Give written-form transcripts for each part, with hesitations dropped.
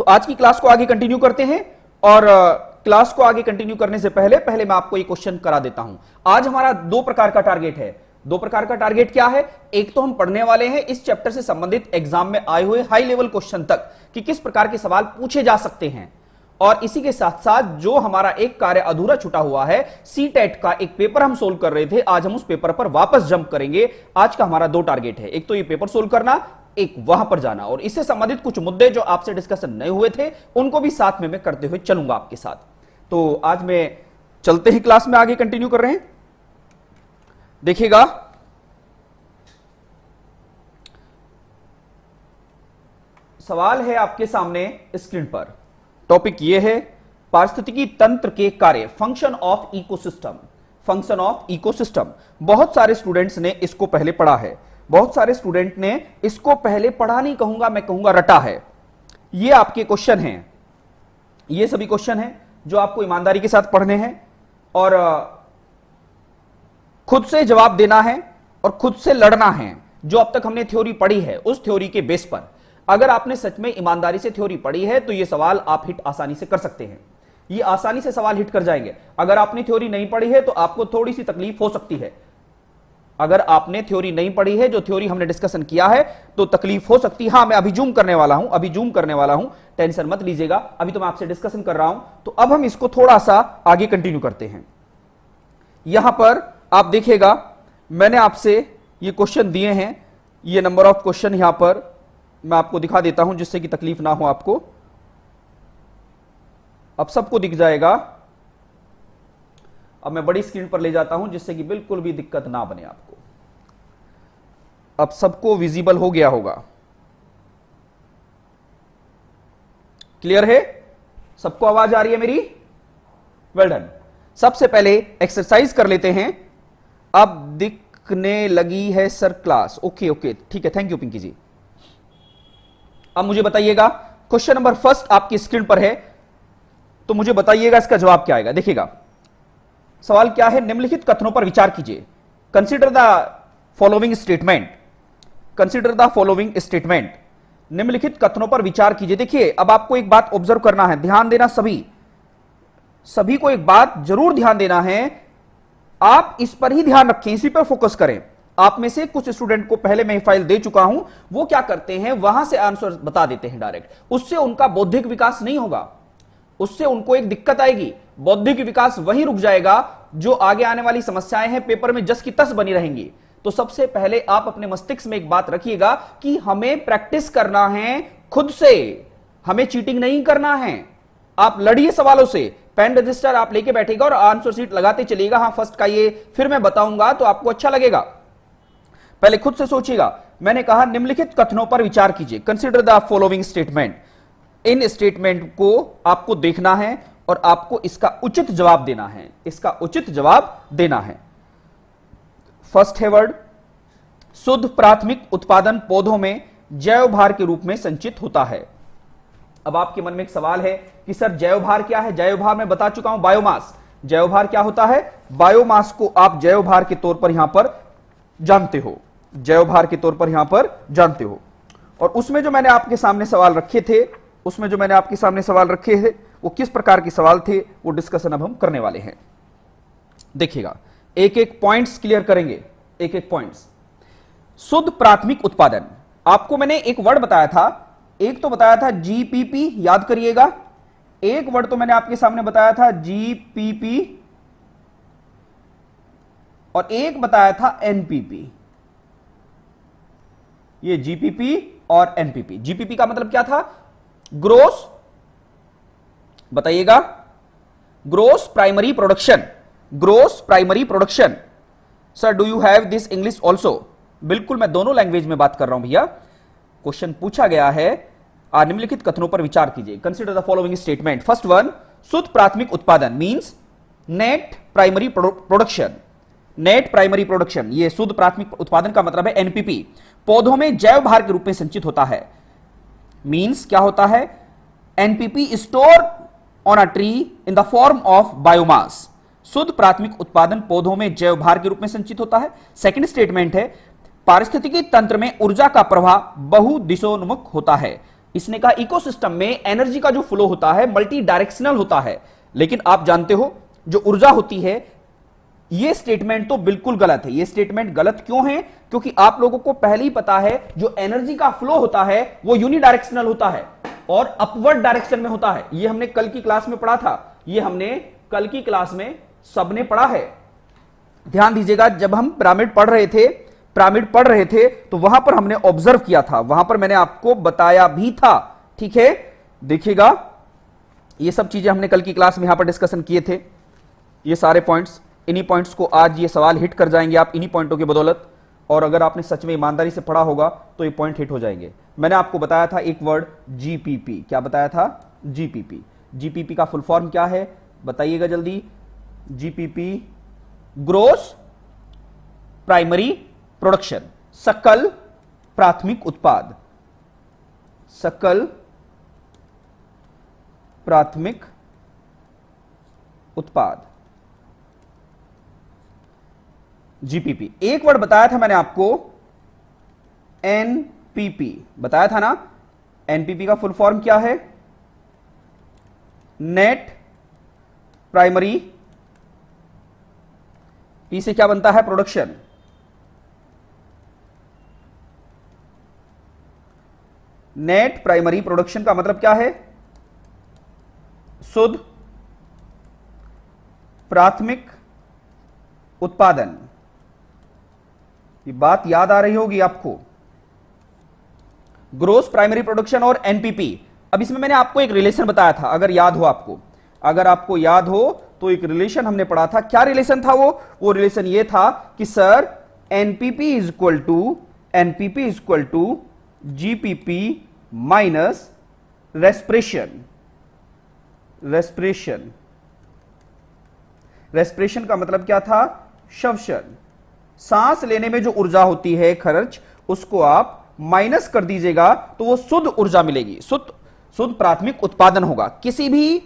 तो आज की क्लास को आगे कंटिन्यू करते हैं और क्लास को आगे कंटिन्यू करने से पहले मैं आपको ये क्वेश्चन करा देता हूं। आज हमारा दो प्रकार का टारगेट है। दो प्रकार का टारगेट क्या है? एक तो हम पढ़ने वाले हैं इस चैप्टर से संबंधित एग्जाम में आए हुए हाई लेवल क्वेश्चन तक कि किस प्रकार के सवाल पूछे जा सकते हैं, और इसी के साथ साथ जो हमारा एक कार्य अधूरा छूटा हुआ है, सीटेट का एक पेपर हम सोल्व कर रहे थे, आज हम उस पेपर पर वापस जंप करेंगे। आज का हमारा दो टारगेट है, एक तो ये पेपर सोल्व करना, एक वहां पर जाना, और इससे संबंधित कुछ मुद्दे जो आपसे डिस्कशन नहीं हुए थे उनको भी साथ में मैं करते हुए चलूंगा आपके साथ। तो आज मैं चलते ही क्लास में आगे कंटिन्यू कर रहे हैं। देखिएगा, सवाल है आपके सामने स्क्रीन पर। टॉपिक यह है पारिस्थितिकी तंत्र के कार्य, function of ecosystem. Function of ecosystem बहुत सारे स्टूडेंट्स ने इसको पहले पढ़ा है, बहुत सारे स्टूडेंट ने इसको पहले पढ़ा नहीं कहूंगा, मैं कहूंगा रटा है। ये आपके क्वेश्चन हैं, ये सभी क्वेश्चन हैं जो आपको ईमानदारी के साथ पढ़ने हैं और खुद से जवाब देना है और खुद से लड़ना है। जो अब तक हमने थ्योरी पढ़ी है उस थ्योरी के बेस पर अगर आपने सच में ईमानदारी से थ्योरी पढ़ी है तो ये सवाल आप हिट आसानी से कर सकते हैं, ये आसानी से सवाल हिट कर जाएंगे। अगर आपने थ्योरी नहीं पढ़ी है तो आपको थोड़ी सी तकलीफ हो सकती है। अगर आपने थ्योरी नहीं पढ़ी है, जो थ्योरी हमने डिस्कशन किया है, तो तकलीफ हो सकती है। हां, मैं अभी जूम करने वाला हूं, टेंशन मत लीजिएगा, अभी तो मैं आपसे डिस्कशन कर रहा हूं। तो अब हम इसको थोड़ा सा आगे कंटिन्यू करते हैं। यहां पर आप देखिएगा, मैंने आपसे ये क्वेश्चन दिए हैं, ये नंबर ऑफ क्वेश्चन यहां पर मैं आपको दिखा देता हूं जिससे कि तकलीफ ना हो आपको। अब सबको दिख जाएगा। अब मैं बड़ी स्क्रीन पर ले जाता हूं जिससे कि बिल्कुल भी दिक्कत ना बने आपको। अब सबको विजिबल हो गया होगा, क्लियर है? सबको आवाज आ रही है मेरी? Well done. सबसे पहले एक्सरसाइज कर लेते हैं। अब दिखने लगी है सर क्लास? ओके ओके, ठीक है, थैंक यू पिंकी जी। अब मुझे बताइएगा, क्वेश्चन नंबर फर्स्ट आपकी स्क्रीन पर है, तो मुझे बताइएगा इसका जवाब क्या आएगा। देखिएगा सवाल क्या है, निम्नलिखित कथनों पर विचार कीजिए। Consider the following statement, consider the following statement. निम्नलिखित कथनों पर विचार कीजिए। देखिए, अब आपको एक बात ऑब्जर्व करना है, ध्यान देना, सभी को एक बात जरूर ध्यान देना है। आप इस पर ही ध्यान रखें, इसी पर फोकस करें। आप में से कुछ स्टूडेंट को पहले मैं फाइल दे चुका हूं, वो क्या करते हैं, वहां से आंसर बता देते हैं डायरेक्ट। उससे उनका बौद्धिक विकास नहीं होगा, उससे उनको एक दिक्कत आएगी। बौद्धिक विकास वहीं रुक जाएगा, जो आगे आने वाली समस्याएं हैं पेपर में जस की तस बनी रहेंगी। तो सबसे पहले आप अपने मस्तिष्क में एक बात रखिएगा कि हमें प्रैक्टिस करना है खुद से, हमें चीटिंग नहीं करना है। आप लड़िए सवालों से, पेन रजिस्टर आप लेके बैठेगा और आंसर शीट लगाते चलिएगा। हाँ, फर्स्ट का ये फिर मैं बताऊंगा तो आपको अच्छा लगेगा। पहले खुद से सोचिएगा। मैंने कहा निम्नलिखित कथनों पर विचार कीजिए, consider the following statement. In statement को आपको देखना है और आपको इसका उचित जवाब देना है, इसका उचित जवाब देना है। फर्स्ट है वर्ड, शुद्ध प्राथमिक उत्पादन पौधों में जैव भार के रूप में संचित होता है। अब आपके मन में एक सवाल है कि सर जैव भार क्या है? जैव भार मैं बता चुका हूं, बायोमास। जैव भार क्या होता है? बायोमास को आप जैव भार के तौर पर यहां पर जानते हो, जैव भार के तौर पर यहां पर जानते हो। और उसमें जो मैंने आपके सामने सवाल रखे थे, वो किस प्रकार के सवाल थे, वो डिस्कशन अब हम करने वाले हैं। देखिएगा, एक एक पॉइंट्स क्लियर करेंगे, एक एक पॉइंट्स। शुद्ध प्राथमिक उत्पादन, आपको मैंने एक वर्ड बताया था, एक तो बताया था जीपीपी, याद करिएगा। एक वर्ड तो मैंने आपके सामने बताया था जीपीपी, और एक बताया था एनपीपी। ये जीपीपी और एनपीपी। जीपीपी का मतलब क्या था? ग्रोस, बताइएगा, gross primary production, gross primary production. Sir do you have this English also? बिल्कुल, मैं दोनों लैंग्वेज में बात कर रहा हूं भैया। क्वेश्चन पूछा गया है, निम्नलिखित कथनों पर विचार कीजिए। Consider the following statement. First one, शुद्ध प्राथमिक उत्पादन means net primary production. Net primary production, ये शुद्ध प्राथमिक उत्पादन का मतलब है एनपीपी। पौधों में जैव भार के रूप में संचित होता है, मींस क्या होता है? NPP store on a tree in the form of biomass. शुद्ध प्राथमिक उत्पादन पौधों में जैव भार के रूप में संचित होता है। सेकंड स्टेटमेंट है, पारिस्थितिकी तंत्र में ऊर्जा का प्रवाह बहुदिशोन्मुख होता है। इसने कहा इकोसिस्टम में एनर्जी का जो फ्लो होता है मल्टी डायरेक्शनल होता है, लेकिन आप जानते हो जो ऊर्जा होती है, यह स्टेटमेंट तो बिल्कुल गलत है। यह स्टेटमेंट गलत क्यों है? क्योंकि आप लोगों को पहले ही पता है जो एनर्जी का फ्लो होता है वो यूनिडायरेक्शनल होता है और अपवर्ड डायरेक्शन में होता है। यह हमने कल की क्लास में पढ़ा था, यह हमने कल की क्लास में सबने पढ़ा है। ध्यान दीजिएगा, जब हम पिरामिड पढ़ रहे थे तो वहां पर हमने ऑब्जर्व किया था, वहां पर मैंने आपको बताया भी था। ठीक है, देखिएगा ये सब चीजें हमने कल की क्लास में यहां पर डिस्कशन किए थे। ये सारे पॉइंट्स, इन्हीं पॉइंट्स को आज ये सवाल हिट कर जाएंगे आप इन्हीं पॉइंटों की बदौलत, और अगर आपने सच में ईमानदारी से पढ़ा होगा तो ये पॉइंट हिट हो जाएंगे। मैंने आपको बताया था एक वर्ड जीपीपी, क्या बताया था? जीपीपी। जीपीपी का फुल फॉर्म क्या है बताइएगा जल्दी। जीपीपी ग्रोस प्राइमरी प्रोडक्शन, सकल प्राथमिक उत्पाद, सकल प्राथमिक उत्पाद, जीपीपी। एक वर्ड बताया था मैंने आपको एनपीपी, बताया था ना। एनपीपी का फुल फॉर्म क्या है? नेट प्राइमरी, पी से क्या बनता है? प्रोडक्शन। नेट प्राइमरी प्रोडक्शन का मतलब क्या है? शुद्ध प्राथमिक उत्पादन। ये बात याद आ रही होगी आपको, ग्रोस प्राइमरी प्रोडक्शन और एनपीपी। अब इसमें मैंने आपको एक रिलेशन बताया था, अगर याद हो आपको, अगर आपको याद हो तो एक रिलेशन हमने पढ़ा था। क्या रिलेशन था वो रिलेशन ये था कि sir NPP is equal to GPP minus respiration. Respiration का मतलब क्या था? श्वसन। सांस लेने में जो ऊर्जा होती है खर्च, उसको आप माइनस कर दीजिएगा तो वो शुद्ध ऊर्जा मिलेगी, शुद्ध प्राथमिक उत्पादन होगा। किसी भी,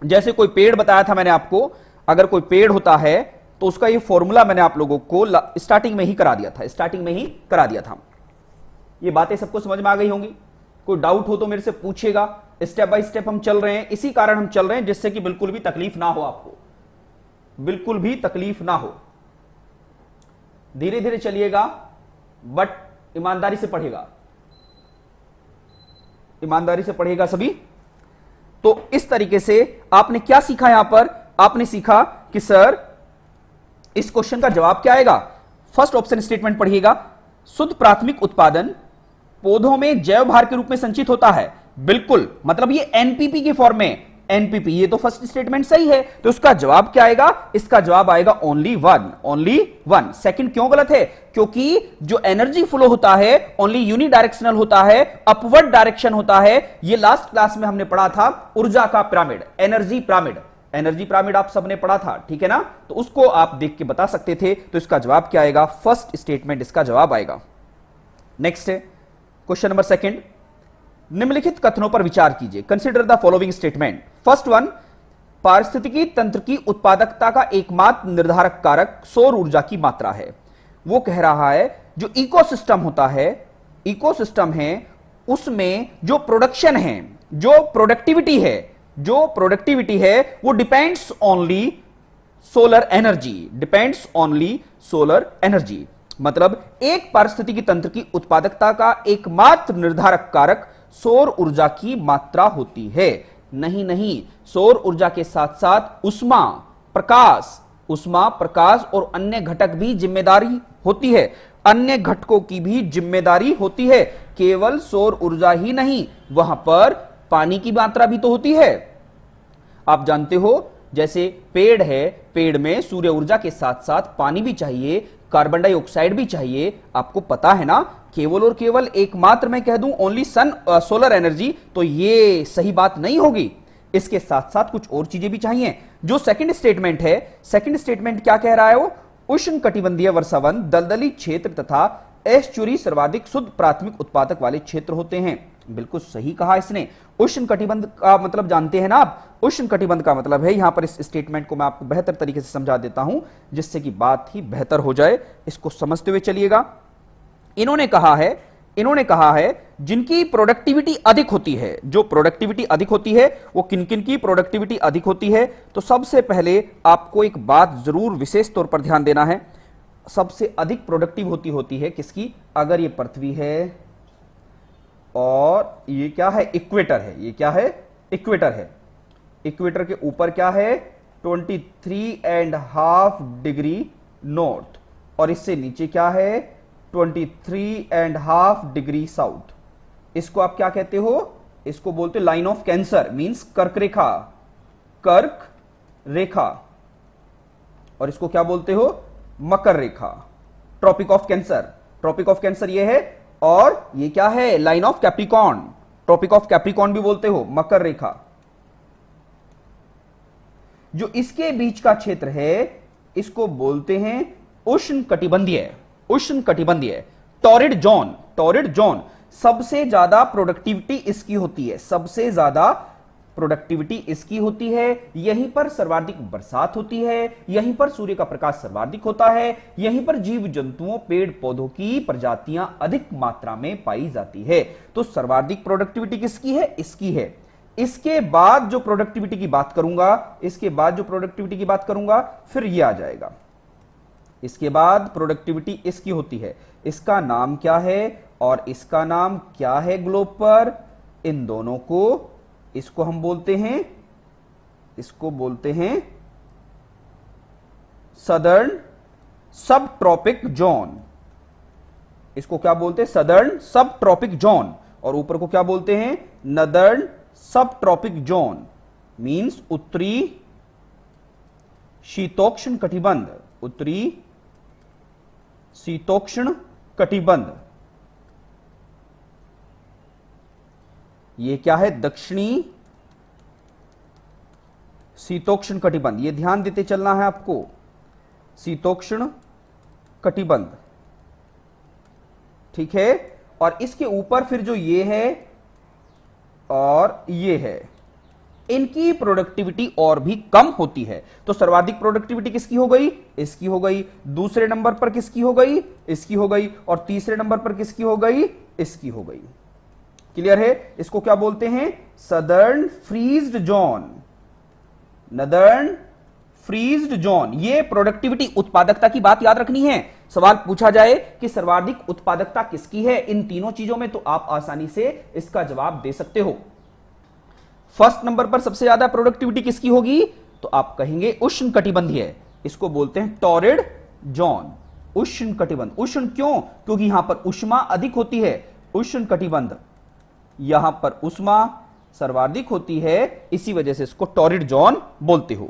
जैसे कोई पेड़ बताया था मैंने आपको, अगर कोई पेड़ होता है तो उसका ये फॉर्मूला मैंने आप लोगों को स्टार्टिंग में ही करा दिया था। ये बातें सबको समझ में आ गई होंगी। कोई डाउट हो तो मेरे से पूछेगा। स्टेप बाय स्टेप हम चल रहे हैं, इसी कारण हम चल रहे हैं जिससे कि बिल्कुल भी तकलीफ ना हो आपको, बिल्कुल भी तकलीफ ना हो। धीरे धीरे चलिएगा, बट ईमानदारी से पढ़ेगा सभी। तो इस तरीके से आपने क्या सीखा? यहां पर आपने सीखा कि सर इस क्वेश्चन का जवाब क्या आएगा। फर्स्ट ऑप्शन स्टेटमेंट पढ़िएगा, शुद्ध प्राथमिक उत्पादन पौधों में जैव भार के रूप में संचित होता है। बिल्कुल, मतलब ये एनपीपी के फॉर्म में, एनपीपी, ये तो फर्स्ट स्टेटमेंट सही है। तो उसका जवाब क्या आएगा? इसका जवाब आएगा ओनली वन। सेकंड क्यों गलत है? क्योंकि जो एनर्जी फ्लो होता है ओनली यूनिडायरेक्शनल होता है, अपवर्ड डायरेक्शन होता है। ये लास्ट क्लास में हमने पढ़ा था ऊर्जा का पिरामिड, एनर्जी पिरामिड आप सबने पढ़ा था, ठीक है ना। तो उसको आप देख के बता सकते थे। तो इसका जवाब क्या आएगा? फर्स्ट स्टेटमेंट इसका जवाब आएगा। नेक्स्ट है क्वेश्चन नंबर सेकंड, निम्नलिखित कथनों पर विचार कीजिए। Consider the following statement. First one, पारिस्थितिकी तंत्र की उत्पादकता का एकमात्र निर्धारक कारक सौर ऊर्जा की मात्रा है। वो कह रहा है जो इकोसिस्टम होता है, इकोसिस्टम है, उसमें जो प्रोडक्शन है, जो प्रोडक्टिविटी है वो डिपेंड्स ओनली सोलर एनर्जी। मतलब एक पारिस्थितिकी तंत्र की उत्पादकता का एकमात्र निर्धारक कारक सौर ऊर्जा की मात्रा होती है। नहीं, सौर ऊर्जा के साथ साथ उष्मा, प्रकाश और अन्य घटक भी जिम्मेदारी होती है, अन्य घटकों की भी जिम्मेदारी होती है। केवल सौर ऊर्जा ही नहीं, वहां पर पानी की मात्रा भी तो होती है। आप जानते हो जैसे पेड़ है, पेड़ में सूर्य ऊर्जा के साथ साथ पानी भी चाहिए, कार्बन डाइऑक्साइड भी चाहिए, आपको पता है ना। केवल और केवल एकमात्र मैं कह दूं ओनली सोलर एनर्जी, तो ये सही बात नहीं होगी। इसके साथ साथ कुछ और चीजें भी चाहिए। जो सेकंड स्टेटमेंट है, सेकंड स्टेटमेंट क्या कह रहा है? वो उष्ण कटिबंधीय वर्षावन, दलदली क्षेत्र तथा एस्चुरी सर्वाधिक शुद्ध प्राथमिक उत्पादक वाले क्षेत्र होते हैं। बिल्कुल सही कहा इसने। उष्ण कटिबंध का मतलब जानते हैं ना आप? उष्ण कटिबंध का मतलब है, यहां पर इस स्टेटमेंट को मैं आपको बेहतर तरीके से समझा देता हूं जिससे कि बात ही बेहतर हो जाए। इसको समझते हुए चलिएगा। इन्होंने कहा है इन्होंने कहा है जिनकी प्रोडक्टिविटी अधिक होती है, जो प्रोडक्टिविटी अधिक होती है वो किन किन की प्रोडक्टिविटी अधिक होती है। तो सबसे पहले आपको एक बात जरूर विशेष तौर पर ध्यान देना है, सबसे अधिक प्रोडक्टिव होती है किसकी, अगर ये पृथ्वी है और ये क्या है, इक्वेटर है, ये क्या है, इक्वेटर है। इक्वेटर के ऊपर क्या है, 23.5 डिग्री नॉर्थ, और इससे नीचे क्या है, 23.5 डिग्री साउथ। इसको आप क्या कहते हो, इसको बोलते लाइन ऑफ कैंसर, मींस कर्क रेखा, कर्क रेखा। और इसको क्या बोलते हो, मकर रेखा, tropic of cancer. Tropic of cancer ये है, और ये क्या है, line of Capricorn, tropic of Capricorn भी बोलते हो, मकर रेखा। जो इसके बीच का क्षेत्र है इसको बोलते हैं उष्ण कटिबंधीय, उष्ण कटिबंधीय, टॉरिड जोन। टॉरिड जोन सबसे ज्यादा प्रोडक्टिविटी इसकी होती है, सबसे ज्यादा प्रोडक्टिविटी इसकी होती है। यहीं पर सर्वाधिक बरसात होती है, यहीं पर सूर्य का प्रकाश सर्वाधिक होता है, यहीं पर जीव जंतुओं पेड़ पौधों की प्रजातियां अधिक मात्रा में पाई जाती है। तो सर्वाधिक प्रोडक्टिविटी किसकी है, इसकी है। इसके बाद जो प्रोडक्टिविटी की बात करूंगा, इसके बाद जो प्रोडक्टिविटी की बात करूंगा फिर ये आ जाएगा। इसके बाद प्रोडक्टिविटी इसकी होती है, इसका नाम क्या है और इसका नाम क्या है ग्लोब पर, इन दोनों को, इसको हम बोलते हैं, इसको बोलते हैं सदर्न सब ट्रॉपिक जोन। इसको क्या बोलते हैं, सदर्न सब ट्रॉपिक जोन, और ऊपर को क्या बोलते हैं, नदर्न सब ट्रॉपिक जोन, मींस उत्तरी शीतोष्ण कटिबंध, उत्तरी शीतोष्ण कटिबंध। ये क्या है, दक्षिणी शीतोष्ण कटिबंध, ये ध्यान देते चलना है आपको, शीतोष्ण कटिबंध, ठीक है। और इसके ऊपर फिर जो ये है और ये है, इनकी प्रोडक्टिविटी और भी कम होती है। तो सर्वाधिक प्रोडक्टिविटी किसकी हो गई, इसकी हो गई, दूसरे नंबर पर किसकी हो गई, इसकी हो गई, और तीसरे नंबर पर किसकी हो गई, इसकी हो गई। क्लियर है। इसको क्या बोलते हैं, southern freezed zone, northern freezed zone. ये प्रोडक्टिविटी, उत्पादकता की बात याद रखनी है। सवाल पूछा जाए कि सर्वाधिक उत्पादकता किसकी है इन तीनों चीजों में, तो आप आसानी से इसका जवाब दे सकते हो। फर्स्ट नंबर पर सबसे ज्यादा प्रोडक्टिविटी किसकी होगी, तो आप कहेंगे उष्ण कटिबंधीय, इसको बोलते हैं टॉरिड जोन, उष्ण कटिबंध। उष्ण क्यों, क्योंकि यहां पर ऊष्मा अधिक होती है, उष्ण कटिबंध, यहां पर ऊष्मा सर्वाधिक होती है, इसी वजह से इसको टॉरिड जोन बोलते हो।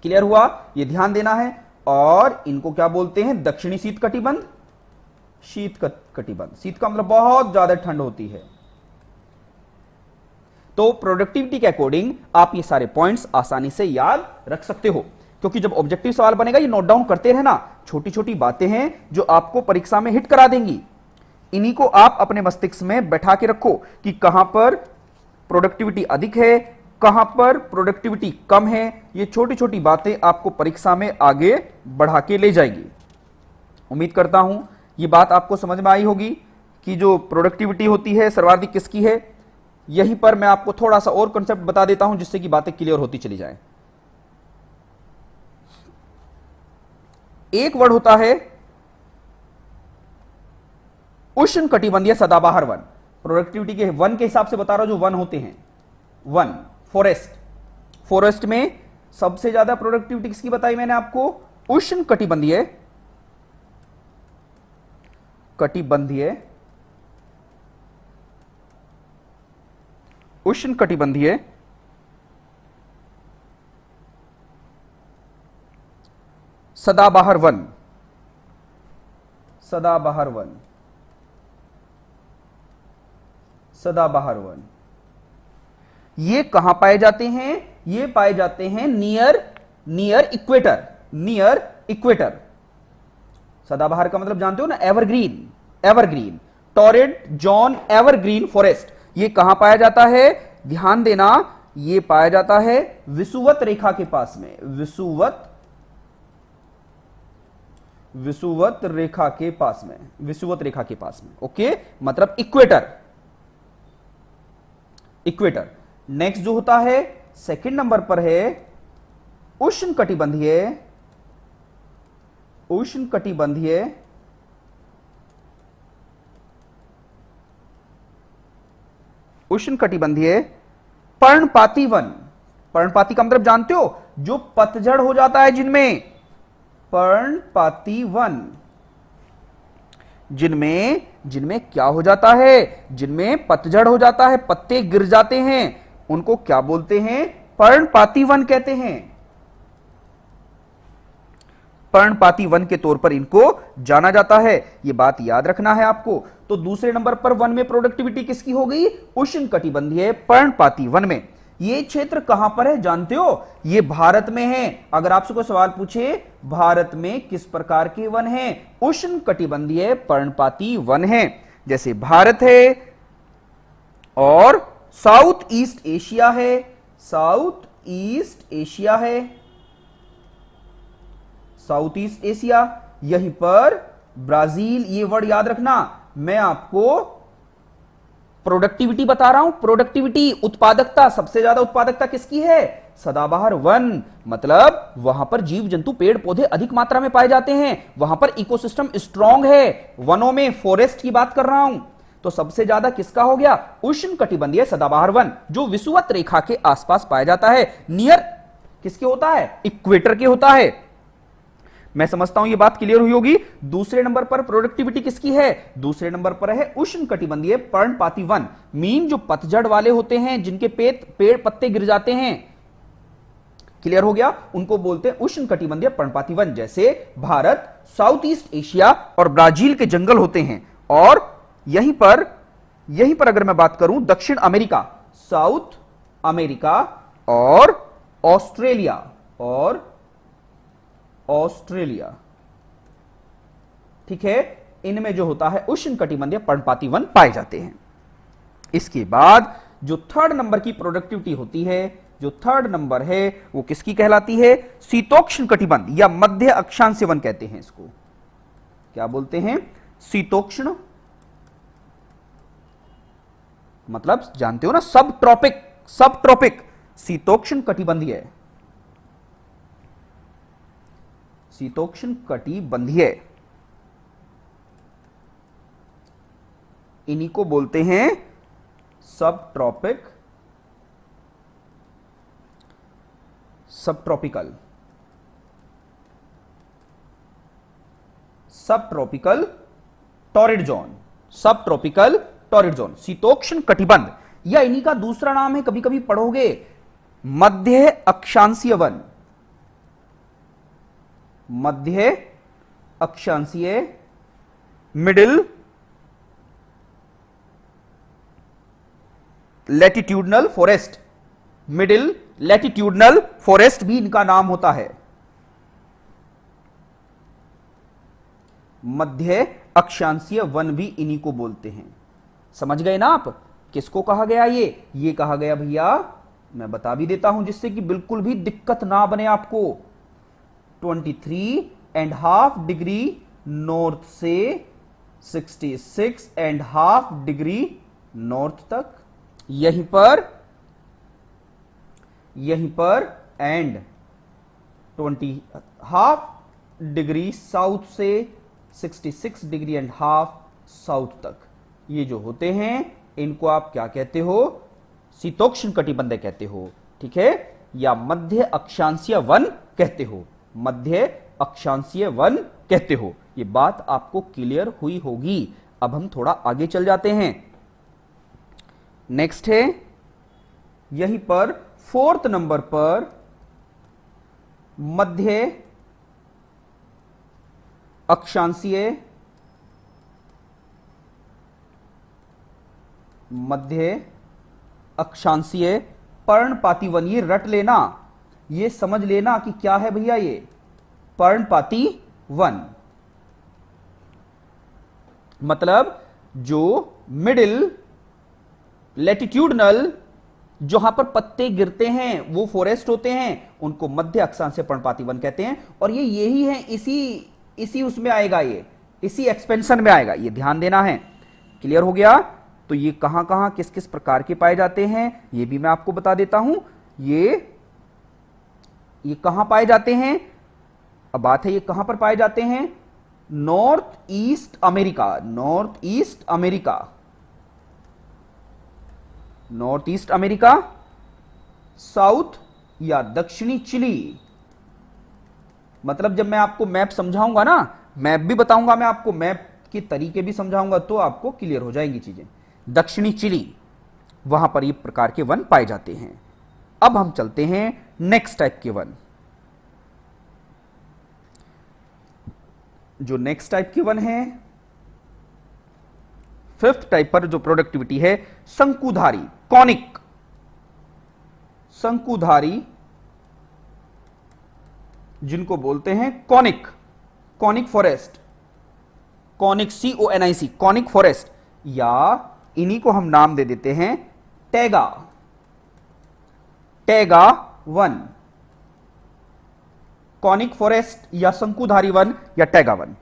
क्लियर हुआ, यह ध्यान देना है। और इनको क्या बोलते हैं, दक्षिणी शीत कटिबंध, शीत कटिबंध, शीत का मतलब बहुत ज्यादा ठंड होती है। तो प्रोडक्टिविटी के अकॉर्डिंग आप ये सारे पॉइंट्स आसानी से याद रख सकते हो, क्योंकि जब ऑब्जेक्टिव सवाल बनेगा ये नोट डाउन करते रहना। छोटी छोटी बातें हैं जो आपको परीक्षा में हिट करा देंगी, इन्हीं को आप अपने मस्तिष्क में बैठा के रखो कि कहां पर प्रोडक्टिविटी अधिक है, कहां पर प्रोडक्टिविटी कम है। ये छोटी छोटी बातें आपको परीक्षा में आगे बढ़ा के ले जाएगी। उम्मीद करता हूं ये बात आपको समझ में आई होगी कि जो प्रोडक्टिविटी होती है सर्वाधिक किसकी है। यहीं पर मैं आपको थोड़ा सा और कॉन्सेप्ट बता देता हूं जिससे कि बातें क्लियर होती चली जाए। एक वर्ड होता है उष्ण कटिबंधीय सदाबहार वन। प्रोडक्टिविटी के वन के हिसाब से बता रहा हूं, जो वन होते हैं, वन, फॉरेस्ट, फॉरेस्ट में सबसे ज्यादा प्रोडक्टिविटी किसकी बताई मैंने आपको, उष्ण कटिबंधीय, कटिबंधीय, उष्ण कटिबंधीय सदाबहार वन, सदाबहार वन, सदाबहार वन। ये कहां पाए जाते हैं, ये पाए जाते हैं नियर इक्वेटर, नियर इक्वेटर। सदाबहार का मतलब जानते हो ना, evergreen, evergreen, torrid zone evergreen forest. ये कहां पाया जाता है, ध्यान देना, ये पाया जाता है विषुवत रेखा के पास में, विषुवत विषुवत रेखा के पास में, विषुवत रेखा के पास में। ओके, मतलब इक्वेटर, इक्वेटर। नेक्स्ट जो होता है सेकंड नंबर पर है उष्णकटिबंधीय, उष्णकटिबंधीय उष्णकटिबंधीय पर्णपाती वन। पर्णपाती का मतलब जानते हो, जो पतझड़ हो जाता है जिनमें, पर्णपाती वन, जिनमें क्या हो जाता है, जिनमें पतझड़ हो जाता है, पत्ते गिर जाते हैं, उनको क्या बोलते हैं, पर्णपाती वन कहते हैं। पर्णपाती वन के तौर पर इनको जाना जाता है, यह बात याद रखना है आपको। तो दूसरे नंबर पर वन में प्रोडक्टिविटी किसकी हो गई, उष्णकटिबंधीय पर्णपाती वन में। ये क्षेत्र कहां पर है जानते हो, ये भारत में है। अगर आपसे कोई सवाल पूछे भारत में किस प्रकार के वन हैं, उष्णकटिबंधीय पर्णपाती वन है। जैसे भारत है और साउथ ईस्ट एशिया है, साउथ ईस्ट एशिया है, साउथ ईस्ट एशिया, यहीं पर ब्राजील। ये वर्ड याद रखना, मैं आपको प्रोडक्टिविटी बता रहा हूं, प्रोडक्टिविटी, उत्पादकता, सबसे ज्यादा उत्पादकता किसकी है, सदाबहार वन। मतलब वहां पर जीव जंतु पेड़ पौधे अधिक मात्रा में पाए जाते हैं, वहां पर इकोसिस्टम स्ट्रांग है, वनों में, फॉरेस्ट की बात कर रहा हूं। तो सबसे ज्यादा किसका हो गया, उष्णकटिबंधीय सदाबहार वन, जो विषुवत रेखा के आसपास पाया जाता है। नियर किसके होता है, इक्वेटर के होता है। मैं समझता हूं यह बात क्लियर हुई होगी। दूसरे नंबर पर प्रोडक्टिविटी किसकी है, दूसरे नंबर पर है उष्णकटिबंधीय पर्णपाती वन। मीन जो पतझड़ वाले होते हैं, जिनके पेड़ पत्ते गिर जाते हैं, क्लियर हो गया, उनको बोलते हैं उष्णकटिबंधीय पर्णपाती वन। जैसे भारत, साउथ ईस्ट एशिया और ब्राजील के जंगल होते हैं। और यहीं पर अगर मैं बात करूं दक्षिण अमेरिका, साउथ अमेरिका और ऑस्ट्रेलिया, ठीक है, इनमें जो होता है उष्णकटिबंधीय पर्णपाती वन पाए जाते हैं। इसके बाद जो थर्ड नंबर की प्रोडक्टिविटी होती है, जो थर्ड नंबर है वो किसकी कहलाती है, शीतोष्ण कटिबंध या मध्य अक्षांशीय वन कहते हैं इसको। क्या बोलते हैं, शीतोष्ण, मतलब जानते हो ना, सब ट्रॉपिक, सब ट्रॉपिक, शीतोष्ण कटिबंधीय, शीतोष्ण कटिबंधीय, इन्हीं को बोलते हैं सब ट्रॉपिक, सब ट्रॉपिकल, सब ट्रॉपिकल टॉरिड जोन, सब ट्रॉपिकल टॉरिड जोन, शीतोष्ण कटिबंध, या इन्हीं का दूसरा नाम है, कभी कभी पढ़ोगे, मध्य अक्षांशीय वन, मध्य अक्षांशीय, middle latitudinal forest, middle latitudinal forest भी इनका नाम होता है। मध्य अक्षांशीय वन भी इन्हीं को बोलते हैं। समझ गए ना आप, किसको कहा गया, ये कहा गया भैया, मैं बता भी देता हूं जिससे कि बिल्कुल भी दिक्कत ना बने आपको। 23.5 डिग्री नॉर्थ से 66.5 डिग्री नॉर्थ तक, यहीं पर एंड 20.5 डिग्री साउथ से 66 डिग्री एंड हाफ साउथ तक, ये जो होते हैं इनको आप क्या कहते हो, शीतोष्ण कटिबंध कहते हो, ठीक है, या मध्य अक्षांशीय वन कहते हो, मध्य अक्षांशीय वन कहते हो। ये बात आपको क्लियर हुई होगी। अब हम थोड़ा आगे चल जाते हैं। नेक्स्ट है, यहीं पर फोर्थ नंबर पर मध्य अक्षांशीय, मध्य अक्षांशीय पर्णपाती वन, ये रट लेना, ये समझ लेना कि क्या है भैया, ये पर्णपाती वन मतलब जो मिडिल लैटिट्यूडनल, जहां पर पत्ते गिरते हैं वो फॉरेस्ट होते हैं, उनको मध्य अक्षांशीय पर्णपाती वन कहते हैं। और ये यही है, इसी इसी उसमें आएगा, ये इसी एक्सपेंशन में आएगा, ये ध्यान देना है। क्लियर हो गया? तो ये कहां कहां किस किस प्रकार के पाए जाते हैं ये भी मैं आपको बता देता हूं। ये कहां पाए जाते हैं? अब बात है ये कहां पर पाए जाते हैं? North east America, north east America, north east America, south या दक्षिणी चिली। मतलब जब मैं आपको मैप समझाऊंगा ना, मैप भी बताऊंगा मैं आपको, मैप के तरीके भी समझाऊंगा, तो आपको क्लियर हो जाएंगी चीजें। दक्षिणी चिली, वहां पर ये प्रकार के वन पाए जाते हैं। अब हम चलते हैं नेक्स्ट टाइप के वन। जो नेक्स्ट टाइप के वन है, फिफ्थ टाइप पर जो प्रोडक्टिविटी है, शंकुधारी, कॉनिक, शंकुधारी जिनको बोलते हैं conic, conic forest, conic CONIC, conic forest, या इन्हीं को हम नाम दे देते हैं taiga, taiga one, conic forest या शंकुधारी वन या टैगा वन।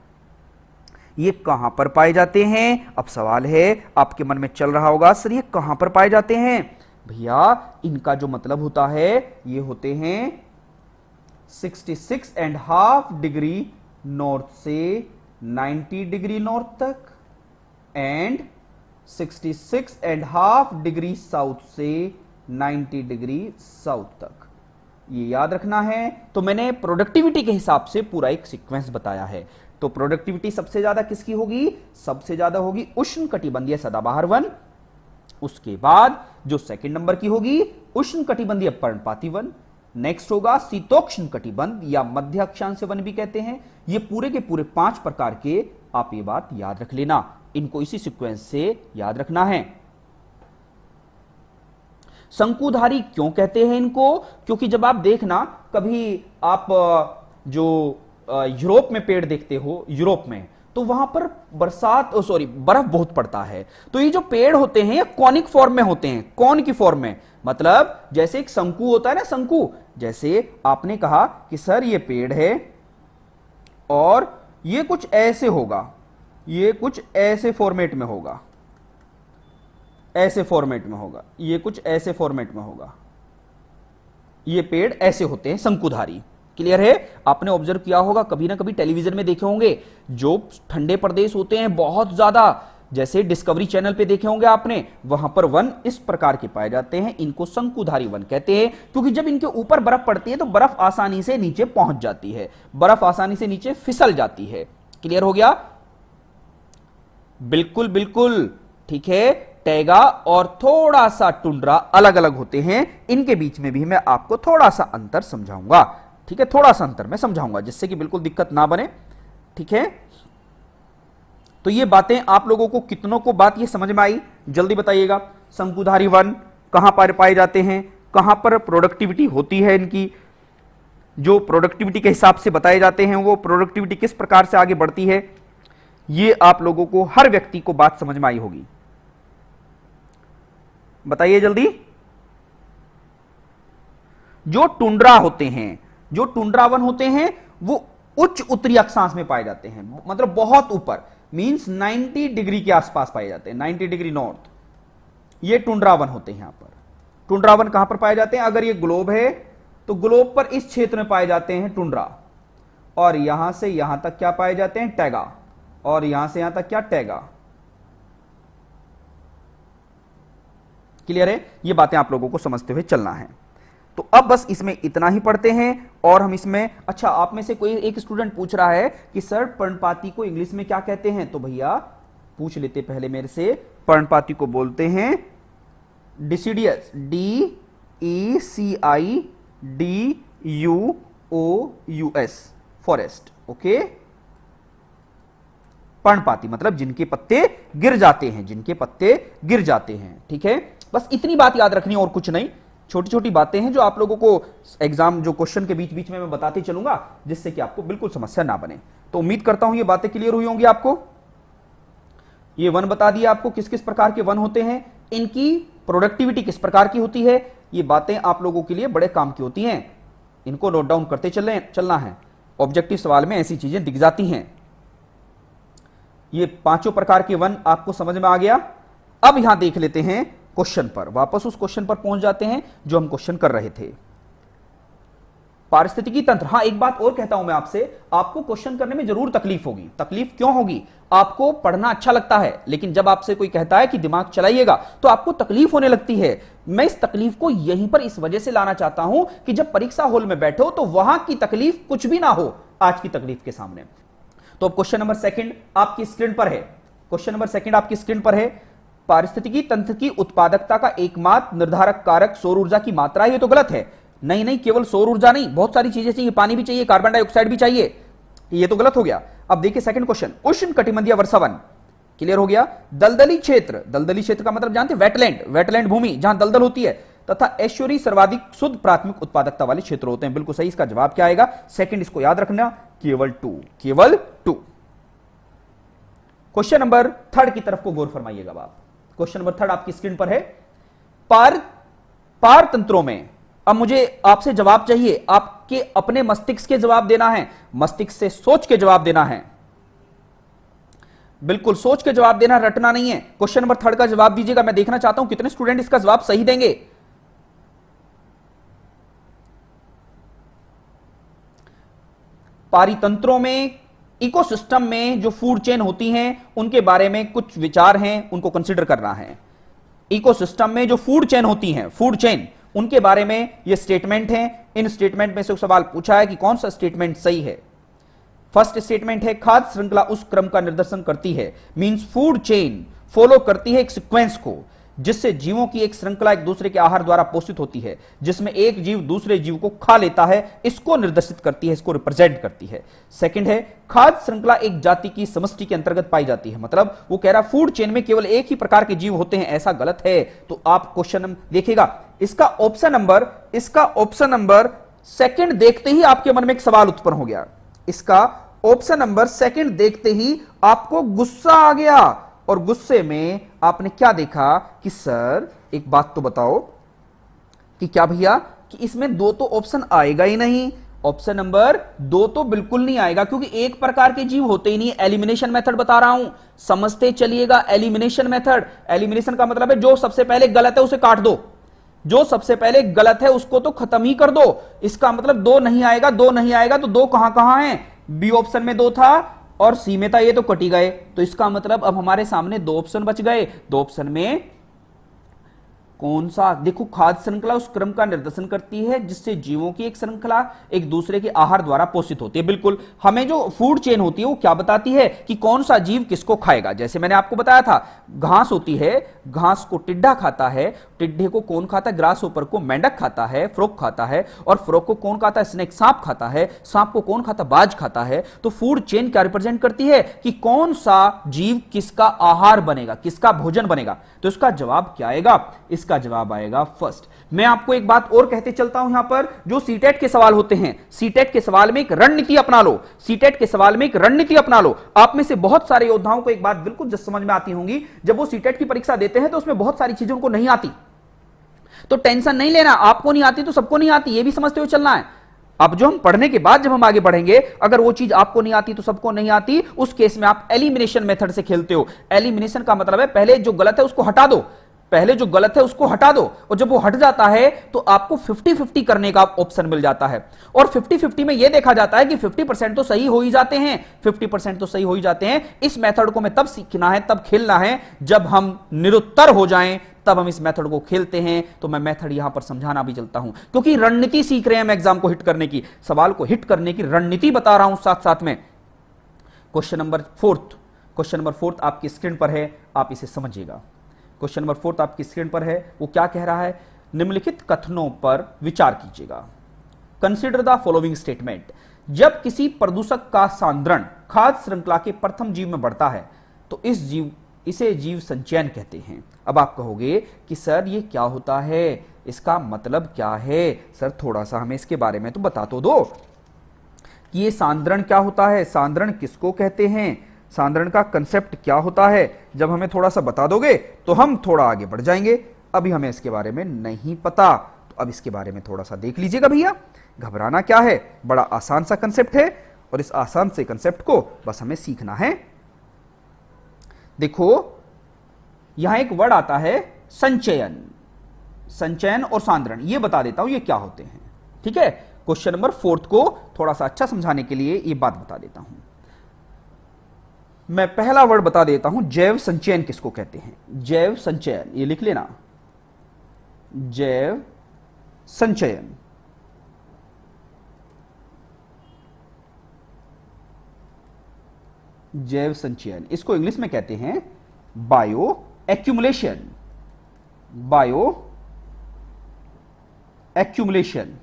ये कहां पर पाए जाते हैं? अब सवाल है आपके मन में चल रहा होगा, सर ये कहां पर पाए जाते हैं? भैया इनका जो मतलब होता है, ये होते हैं 66.5 डिग्री नॉर्थ से 90 डिग्री नॉर्थ तक, एंड 66.5 डिग्री साउथ से 90 डिग्री साउथ तक। ये याद रखना है। तो मैंने प्रोडक्टिविटी के हिसाब से पूरा एक सीक्वेंस बताया है। तो प्रोडक्टिविटी सबसे ज्यादा किसकी होगी? सबसे ज्यादा होगी उष्णकटिबंधीय सदाबहार वन। उसके बाद जो सेकंड नंबर की होगी उष्णकटिबंधीय पर्णपाती वन। नेक्स्ट होगा शीतोष्ण कटिबंध या मध्य अक्षांश वन भी कहते हैं। ये पूरे के पूरे 5 प्रकार के, आप ये बात याद रख लेना, इनको इसी सीक्वेंस से याद रखना है। शंकुधारी क्यों कहते हैं इनको? क्योंकि जब आप देखना कभी आप जो यूरोप में पेड़ देखते हो, यूरोप में, तो वहां पर बर्फ बहुत पड़ता है। तो ये जो पेड़ होते हैं ये कॉनिक फॉर्म में होते हैं, कॉन की फॉर्म में, मतलब जैसे एक शंकु होता है ना, शंकु। जैसे आपने कहा कि सर ये पेड़ है और ये कुछ ऐसे होगा, ये कुछ ऐसे फॉर्मेट में होगा, ऐसे फॉर्मेट में होगा, ये कुछ ऐसे फॉर्मेट में होगा, ये पेड़ ऐसे होते हैं शंकुधारी। क्लियर है? आपने ऑब्जर्व किया होगा, कभी ना कभी टेलीविजन में देखे होंगे, जो ठंडे प्रदेश होते हैं बहुत ज्यादा, जैसे डिस्कवरी चैनल पे देखे होंगे आपने, वहां पर वन इस प्रकार के पाए जाते हैं। इनको शंकुधारी वन कहते हैं, क्योंकि जब इनके ऊपर बर्फ पड़ती है तो बर्फ आसानी से नीचे पहुंच जाती है, बर्फ आसानी से नीचे फिसल जाती है। क्लियर हो गया? बिल्कुल बिल्कुल ठीक है। टैगा और थोड़ा सा टुंड्रा अलग अलग होते हैं, इनके बीच में भी मैं आपको थोड़ा सा अंतर समझाऊंगा। ठीक है, थोड़ा सा अंतर मैं समझाऊंगा, जिससे कि बिल्कुल दिक्कत ना बने। ठीक है, तो ये बातें आप लोगों को कितनों को बात ये समझ में आई? जल्दी बताइएगा। शंकुधारी वन कहां पर पाए जाते हैं, कहां पर प्रोडक्टिविटी होती है इनकी, जो प्रोडक्टिविटी के हिसाब से बताए जाते हैं वो प्रोडक्टिविटी किस प्रकार से आगे बढ़ती है, ये आप लोगों को, हर व्यक्ति को बात समझ में आई होगी। बताइए जल्दी। जो टुंड्रा होते हैं, जो टुंड्रा वन होते हैं, वो उच्च उत्तरी अक्षांश में पाए जाते हैं, मतलब बहुत ऊपर, मींस 90 डिग्री के आसपास पाए जाते हैं, 90 डिग्री नॉर्थ। ये टुंड्रा वन होते हैं। यहां पर टुंड्रा वन कहां पर पाए जाते हैं? अगर ये ग्लोब है तो ग्लोब पर इस क्षेत्र में पाए जाते हैं टुंड्रा, और यहां से यहां तक क्या पाए जाते हैं? टैगा, और यहां से यहां तक क्या? टैगा। क्लियर है? ये बातें आप लोगों को समझते हुए चलना है। तो अब बस इसमें इतना ही पढ़ते हैं, और हम इसमें, अच्छा आप में से कोई एक स्टूडेंट पूछ रहा है कि सर पर्णपाती को इंग्लिश में क्या कहते हैं, तो भैया पूछ लेते पहले मेरे से। पर्णपाती को बोलते हैं डिसिडियस, DECIDUOUS, फॉरेस्ट। ओके, पर्णपाती मतलब जिनके पत्ते गिर जाते हैं, जिनके पत्ते गिर जाते हैं। ठीक है, बस इतनी बात याद रखनी, और कुछ नहीं। छोटी छोटी बातें हैं जो आप लोगों को एग्जाम, जो क्वेश्चन के बीच बीच में मैं बताते चलूंगा, जिससे कि आपको बिल्कुल समस्या ना बने। तो उम्मीद करता हूं ये बातें क्लियर हुई होंगी आपको। ये वन बता दिया आपको किस किस प्रकार के वन होते हैं, इनकी प्रोडक्टिविटी किस प्रकार की होती है। ये बातें आप लोगों के लिए बड़े काम की होती हैं, इनको नोट डाउन करते चलना है। ऑब्जेक्टिव सवाल में ऐसी चीजें दिख जाती हैं। ये पांचों प्रकार के वन आपको समझ में आ गया। अब यहां देख लेते हैं क्वेश्चन पर, वापस उस क्वेश्चन पर पहुंच जाते हैं जो हम क्वेश्चन कर रहे थे। पारिस्थितिकी तंत्र। हां, एक बात और कहता हूं मैं आपसे, आपको क्वेश्चन करने में जरूर तकलीफ होगी। तकलीफ क्यों होगी? आपको पढ़ना अच्छा लगता है, लेकिन जब आपसे कोई कहता है कि दिमाग चलाइएगा तो आपको तकलीफ होने लगती है। मैं इस तकलीफ को यहीं पर इस वजह से लाना चाहता हूं कि जब परीक्षा हॉल में बैठो तो वहां की तकलीफ कुछ भी ना हो आज की तकलीफ के सामने। तो क्वेश्चन नंबर सेकंड आपकी स्क्रीन पर है। क्वेश्चन नंबर सेकंड आपकी स्क्रीन पर है। पारिस्थितिकी तंत्र की उत्पादकता का एकमात्र निर्धारक कारक सौर ऊर्जा की मात्रा है। ये तो गलत है। नहीं नहीं, केवल सौर ऊर्जा नहीं, बहुत सारी चीजें चाहिए, पानी भी चाहिए, कार्बन डाइऑक्साइड भी चाहिए। ये तो गलत हो गया। अब देखिए सेकंड क्वेश्चन, उष्ण कटिबंधीय वर्षावन। क्लियर हो गया। दलदली क्षेत्र, दलदली क्षेत्र का मतलब जानते हैं? वेटलैंड, वेटलैंड भूमि जहां दलदल होती है, तथा ऐश्वर्य सर्वाधिक शुद्ध प्राथमिक उत्पादकता वाले क्षेत्र होते हैं। बिल्कुल सही। इसका जवाब क्या आएगा? सेकंड, इसको याद रखना, केवल 2, केवल 2। क्वेश्चन नंबर थर्ड की तरफ को गौर फरमाइएगा आप। क्वेश्चन नंबर थर्ड आपकी स्क्रीन पर है। पार तंत्रों में, अब मुझे आपसे जवाब चाहिए, आपके अपने मस्तिष्क के जवाब देना है, मस्तिष्क से सोच के जवाब देना है, बिल्कुल सोच के जवाब देना, रटना नहीं है। क्वेश्चन नंबर थर्ड का जवाब दीजिएगा। मैं देखना चाहता हूं कितने स्टूडेंट इसका जवाब सही देंगे। पारितंत्रों में, इकोसिस्टम में जो फूड चेन होती हैं उनके बारे में कुछ विचार हैं, उनको कंसीडर करना है। इकोसिस्टम में जो फूड चेन होती हैं, फूड चेन, उनके बारे में ये स्टेटमेंट हैं। इन स्टेटमेंट में से सवाल पूछा है कि कौन सा स्टेटमेंट सही है। फर्स्ट स्टेटमेंट है, खाद्य श्रृंखला उस क्रम का निर्देशन करती है, मींस फूड चेन फॉलो करती है एक सीक्वेंस को, जिससे जीवों की एक श्रृंखला एक दूसरे के आहार द्वारा पोषित होती है, जिसमें एक जीव दूसरे जीव को खा लेता है, इसको निर्देशित करती है, इसको रिप्रेजेंट करती है। सेकंड है, खाद्य श्रृंखला एक जाति की समष्टि के अंतर्गत पाई जाती है, मतलब वो कह रहा फूड चेन में केवल एक ही प्रकार के जीव होते हैं, ऐसा गलत है। तो आप क्वेश्चन देखिएगा, इसका ऑप्शन नंबर सेकंड देखते ही आपके मन में एक सवाल उत्पन्न हो गया। इसका ऑप्शन नंबर सेकंड देखते ही आपको गुस्सा आ गया, और गुस्से में आपने क्या देखा कि सर एक बात तो बताओ कि क्या भैया कि इसमें दो तो ऑप्शन आएगा ही नहीं। ऑप्शन नंबर 2 तो बिल्कुल नहीं आएगा, क्योंकि एक प्रकार के जीव होते ही नहीं। एलिमिनेशन मेथड बता रहा हूं, समझते चलिएगा। एलिमिनेशन मेथड, एलिमिनेशन का मतलब है जो सबसे पहले गलत है उसे काट दो, जो सबसे पहले गलत है उसको तो खत्म ही कर दो। इसका मतलब 2 नहीं आएगा, 2 नहीं आएगा तो 2 कहां है? बी ऑप्शन में 2 था और सी में था, ये तो कटी गए। तो इसका मतलब अब हमारे सामने 2 ऑप्शन बच गए। 2 ऑप्शन में कौन सा? देखो, खाद्य श्रृंखला उस क्रम का निर्देशन करती है जिससे जीवों की एक श्रृंखला एक दूसरे के आहार द्वारा पोषित होती है। बिल्कुल, हमें जो फूड चेन होती है वो क्या बताती है कि कौन सा जीव किसको खाएगा। जैसे मैंने आपको बताया था, घास होती है, घास को टिड्डा खाता है, टिड्डे को कौन खाता है? ग्रास ऊपर को मेंढक खाता है, फ्रॉग खाता है, और फ्रॉग को कौन खाता है? स्नेक, सांप खाता है, सांप को कौन खाता है? बाज खाता है। तो फूड चेन क्या रिप्रेजेंट करती है कि कौन सा जीव किसका आहार बनेगा, किसका भोजन बनेगा। तो इसका जवाब क्या आएगा? इसका जवाब आएगा फर्स्ट। मैं आपको एक बात और कहते चलता हूं, यहां पर जो सीटेट के सवाल होते हैं, सीटेट के सवाल में एक रणनीति अपना लो, सीटेट के सवाल में एक रणनीति अपना लो। आप में से बहुत सारे योद्धाओं को एक बात बिल्कुल जब समझ में आती होंगी, जब वो सीटेट की परीक्षा देते हैं तो उसमें बहुत सारी चीजें उनको नहीं आती, तो टेंशन नहीं लेना। आपको नहीं आती तो सबको नहीं आती, ये भी समझते हुए चलना है। अब जो हम पढ़ने के बाद जब हम आगे बढ़ेंगे, अगर वो चीज आपको नहीं आती तो सबको नहीं आती, उस केस में आप एलिमिनेशन मेथड से खेलते हो। एलिमिनेशन का मतलब है पहले जो गलत है उसको हटा दो, पहले जो गलत है उसको हटा दो, और जब वो हट जाता है तो आपको 50-50 करने का ऑप्शन मिल जाता है। और 50-50 में यह देखा जाता है कि 50% तो सही हो ही जाते हैं, 50% तो सही हो ही जाते हैं। इस मेथड को मैं तब सीखना है, तब खेलना है जब हम निरुत्तर हो जाएं, तब हम इस मेथड को खेलते हैं। तो मैं मेथड यहां पर समझाना भी चलता हूं, क्योंकि रणनीति सीख रहे हैं हम एग्जाम को हिट करने की, सवाल को हिट करने की रणनीति बता रहा हूं साथ साथ में। क्वेश्चन नंबर फोर्थ आपकी स्क्रीन पर है, आप इसे समझिएगा। क्वेश्चन नंबर 4 आपकी स्क्रीन पर है, वो क्या कह रहा है? निम्नलिखित कथनों पर विचार कीजिएगा। Consider the following statement. जब किसी प्रदूषक का सांद्रण खाद्य श्रृंखला के प्रथम जीव में बढ़ता है तो इसे जीव संचयन कहते हैं। अब आप कहोगे कि सर ये क्या होता है, इसका मतलब क्या है? सर थोड़ा सा हमें इसके बारे में तो बता तो दो कि ये सांद्रण क्या होता है, सांद्रण किसको कहते हैं, सांद्रण का कंसेप्ट क्या होता है। जब हमें थोड़ा सा बता दोगे तो हम थोड़ा आगे बढ़ जाएंगे। अभी हमें इसके बारे में नहीं पता, तो अब इसके बारे में थोड़ा सा देख लीजिएगा भैया। घबराना क्या है, बड़ा आसान सा कंसेप्ट है, और इस आसान से कंसेप्ट को बस हमें सीखना है। देखो यहां एक वर्ड आता है संचयन। संचयन और सांद्रण, ये बता देता हूं ये क्या होते हैं। ठीक है, क्वेश्चन नंबर 4 को थोड़ा सा अच्छा समझाने के लिए ये बात बता देता हूं। मैं पहला वर्ड बता देता हूं, जैव संचयन किसको कहते हैं। जैव संचयन, ये लिख लेना, जैव संचयन। जैव संचयन, इसको इंग्लिश में कहते हैं bio accumulation. Bio accumulation.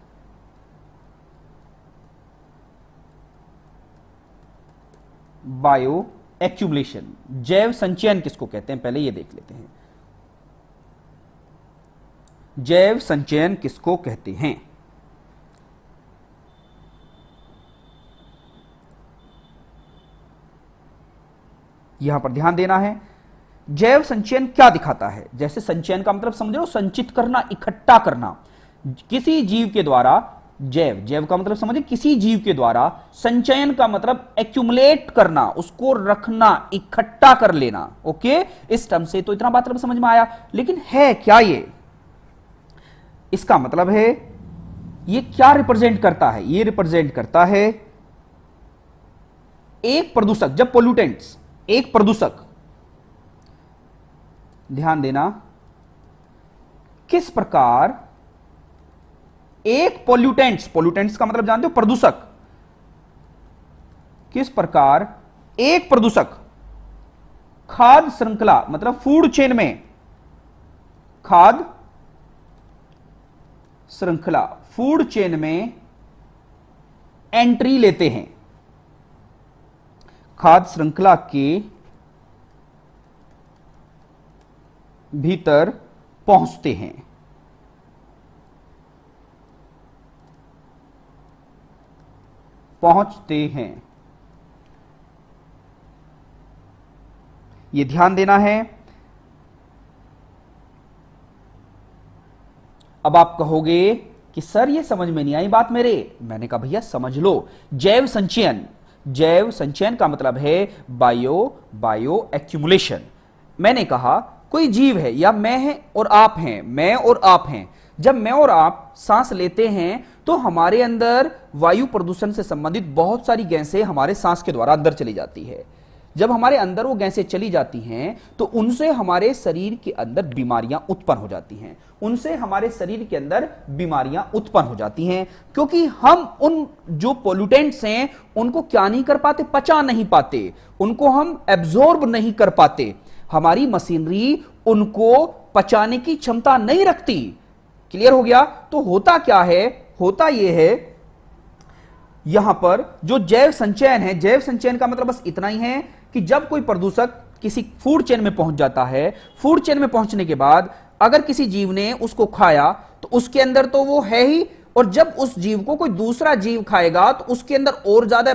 Bio accumulation, जैव संचयन किसको कहते हैं पहले ये देख लेते हैं। जैव संचयन किसको कहते हैं। यहां पर ध्यान देना है, जैव संचयन क्या दिखाता है। जैसे संचयन का मतलब समझ लो संचित करना, इकट्ठा करना। किसी जीव के द्वारा, जैव, जैव का मतलब समझे किसी जीव के द्वारा, संचयन का मतलब एक्यूमुलेट करना, उसको रखना, इकट्ठा कर लेना। ओके, इस टर्म से तो इतना बात समझ में आया, लेकिन है क्या ये, इसका मतलब है ये क्या रिप्रेजेंट करता है। ये रिप्रेजेंट करता है एक प्रदूषक, जब पोल्यूटेंट्स, एक प्रदूषक, ध्यान देना, किस प्रकार एक पोल्यूटेंट्स, पोल्यूटेंट्स का मतलब जानते हो प्रदूषक, किस प्रकार एक प्रदूषक खाद्य श्रृंखला मतलब फूड चेन में, खाद्य श्रृंखला फूड चेन में एंट्री लेते हैं, खाद्य श्रृंखला के भीतर पहुंचते हैं। पहुंचते हैं, यह ध्यान देना है। अब आप कहोगे कि सर ये समझ में नहीं आई बात मेरे। मैंने कहा भैया समझ लो, जैव संचयन, जैव संचयन का मतलब है बायो एक्यूमुलेशन। मैंने कहा कोई जीव है या मैं है और आप हैं, मैं और आप हैं। जब मैं और आप सांस लेते हैं तो हमारे अंदर वायु प्रदूषण से संबंधित बहुत सारी गैसें हमारे सांस के द्वारा अंदर चली जाती है। जब हमारे अंदर वो गैसें चली जाती हैं तो उनसे हमारे शरीर के अंदर बीमारियां उत्पन्न हो जाती हैं, उनसे हमारे शरीर के अंदर बीमारियां उत्पन्न हो जाती हैं, क्योंकि हम उन जो पोल्यूटेंट्स हैं उनको क्या नहीं कर पाते, पचा नहीं पाते, उनको हम एब्जॉर्ब नहीं कर पाते। हमारी मशीनरी उनको पचाने की क्षमता नहीं रखती। क्लियर हो गया। तो होता क्या है, होता यह है यहां पर जो जैव संचयन है, जैव संचयन का मतलब बस इतना ही है कि जब कोई प्रदूषक किसी फूड चेन में पहुंच जाता है, फूड चेन में पहुंचने के बाद अगर किसी जीव ने उसको खाया तो उसके अंदर तो वो है ही, और जब उस जीव को कोई दूसरा जीव खाएगा तो उसके अंदर और ज्यादा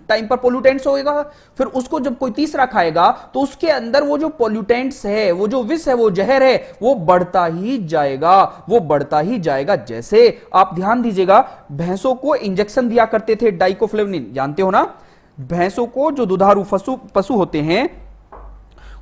टाइम पर पोल्यूटेंट्स होएगा। फिर उसको जब कोई तीसरा खाएगा तो उसके अंदर वो जो पोल्यूटेंट्स है, वो जो विष है, वो जहर है, वो बढ़ता ही जाएगा, वो बढ़ता ही जाएगा। जैसे आप ध्यान दीजिएगा, भैंसों को इंजेक्शन दिया करते थे डाइक्लोफिनेक, जानते हो ना। भैंसों को जो दुधारू पशु होते हैं,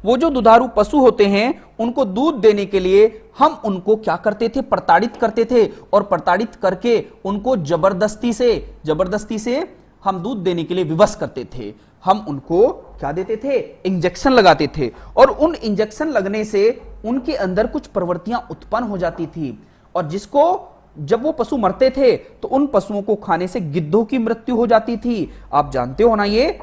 वो जो दुधारू पशु होते हैं उनको दूध देने के लिए हम उनको क्या करते थे, प्रताड़ित करते थे, और प्रताड़ित करके उनको जबरदस्ती से हम दूध देने के लिए विवश करते थे। हम उनको क्या देते थे, इंजेक्शन लगाते थे, और उन इंजेक्शन लगने से उनके अंदर कुछ प्रवृत्तियां उत्पन्न हो जाती थी, और जिसको जब वो पशु मरते थे तो उन पशुओं को खाने से गिद्धों की मृत्यु हो जाती थी। आप जानते हो ना ये।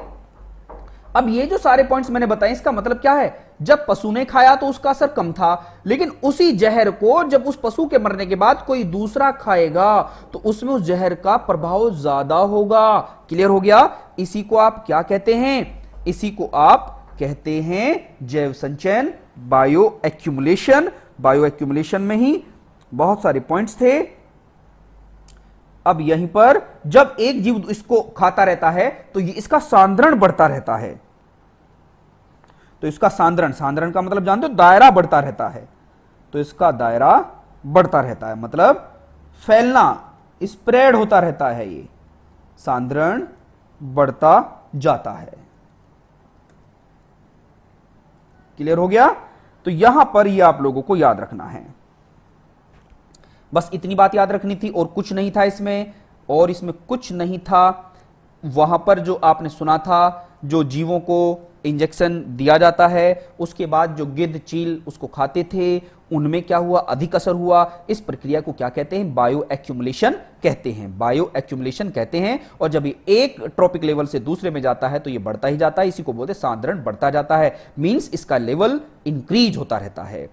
अब ये जो सारे पॉइंट्स मैंने बताए, इसका मतलब क्या है, जब पशु ने खाया तो उसका असर कम था, लेकिन उसी जहर को जब उस पशु के मरने के बाद कोई दूसरा खाएगा तो उसमें उस जहर का प्रभाव ज्यादा होगा। क्लियर हो गया। इसी को आप क्या कहते हैं, इसी को आप कहते हैं जैव संचयन, बायो एक्यूमुलेशन। बायो एक्यूमुलेशन में ही बहुत सारे पॉइंट्स थे। अब यहीं पर जब एक जीव इसको खाता रहता है तो इसका सांद्रण बढ़ता रहता है। तो इसका सांद्रण का मतलब जानते हो, दायरा बढ़ता रहता है। तो इसका दायरा बढ़ता रहता है, मतलब फैलना, स्प्रेड होता रहता है। ये सांद्रण बढ़ता जाता है। क्लियर हो गया? तो यहां पर ये आप लोगों को याद रखना है, बस इतनी बात याद रखनी थी और कुछ नहीं था इसमें, और इसमें कुछ नहीं था। वहां पर जो आपने सुना था, जो जीवों को इंजेक्शन दिया जाता है, उसके बाद जो गिद्ध चील उसको खाते थे, उनमें क्या हुआ, अधिक असर हुआ। इस प्रक्रिया को क्या कहते हैं, बायो एक्यूमुलेशन कहते हैं, बायो एक्यूमुलेशन कहते हैं। और जब ये एक ट्रॉपिक लेवल से दूसरे में जाता है तो ये बढ़ता ही जाता है, इसी को बोलते हैं सांद्रण बढ़ता जाता है, मींस इसका लेवल इंक्रीज होता रहता है।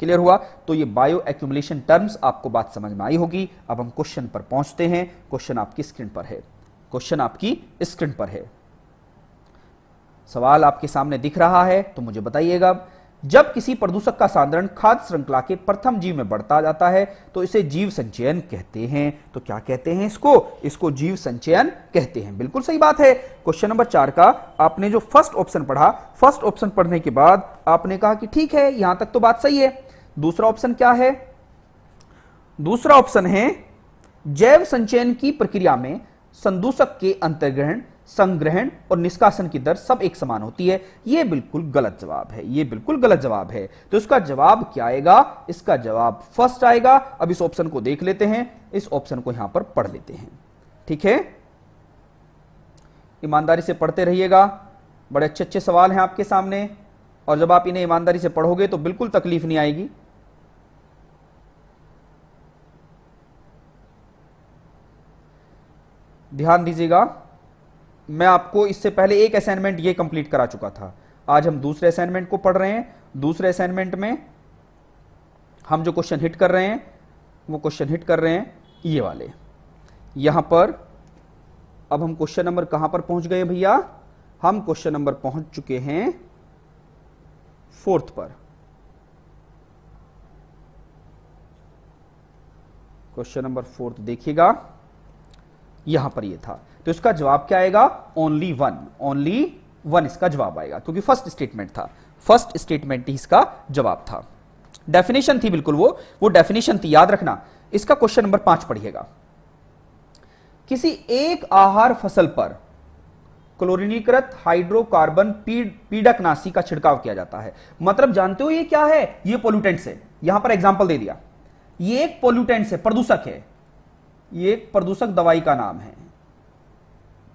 क्लियर हुआ? तो ये बायो एक्यूमुलेशन टर्म्स आपको बात समझ में आई होगी। अब हम क्वेश्चन पर पहुंचते हैं। क्वेश्चन आपकी स्क्रीन पर है, क्वेश्चन आपकी स्क्रीन पर है। सवाल आपके सामने दिख रहा है तो मुझे बताइएगा। जब किसी प्रदूषक का सांद्रण खाद्य श्रृंखला के प्रथम जीव में बढ़ता जाता है तो इसे जीव संचयन कहते हैं। तो क्या कहते हैं इसको जीव संचयन कहते हैं। बिल्कुल सही बात है। क्वेश्चन नंबर 4 का आपने जो फर्स्ट ऑप्शन पढ़ा, फर्स्ट ऑप्शन पढ़ने के बाद आपने कहा कि ठीक है, यहां तक तो बात सही है। दूसरा ऑप्शन क्या है? दूसरा ऑप्शन है जैव संचयन की प्रक्रिया में संदूषक के अंतर्ग्रहण, संग्रहण और निष्कासन की दर सब एक समान होती है। यह बिल्कुल गलत जवाब है, यह बिल्कुल गलत जवाब है। तो इसका जवाब क्या आएगा? इसका जवाब फर्स्ट आएगा। अब इस ऑप्शन को देख लेते हैं, इस ऑप्शन को यहां पर पढ़ लेते हैं। ठीक है, ईमानदारी से पढ़ते रहिएगा, बड़े अच्छे अच्छे सवाल हैं आपके सामने, और जब आप इन्हें ईमानदारी से पढ़ोगे तो बिल्कुल तकलीफ नहीं आएगी। ध्यान दीजिएगा, मैं आपको इससे पहले एक असाइनमेंट ये कंप्लीट करा चुका था। आज हम दूसरे असाइनमेंट को पढ़ रहे हैं। दूसरे असाइनमेंट में हम जो क्वेश्चन हिट कर रहे हैं वो क्वेश्चन हिट कर रहे हैं ये वाले। यहां पर अब हम क्वेश्चन नंबर कहां पर पहुंच गए भैया? हम क्वेश्चन नंबर पहुंच चुके हैं 4th पर। क्वेश्चन नंबर 4th देखिएगा, यहां पर ये था। तो इसका जवाब क्या आएगा? ओनली वन इसका जवाब आएगा, क्योंकि फर्स्ट स्टेटमेंट था, फर्स्ट स्टेटमेंट ही इसका जवाब था। डेफिनेशन थी बिल्कुल, वो डेफिनेशन थी, याद रखना। इसका क्वेश्चन नंबर 5 पढ़िएगा। किसी एक आहार फसल पर क्लोरीनीकृत हाइड्रोकार्बन पीडकनाशी का छिड़काव किया जाता है। मतलब जानते हो ये क्या है? ये पोल्यूटेंट्स है। यहां पर एग्जांपल दे दिया, ये एक पोल्यूटेंट्स है, प्रदूषक है, ये एक प्रदूषक दवाई का नाम है,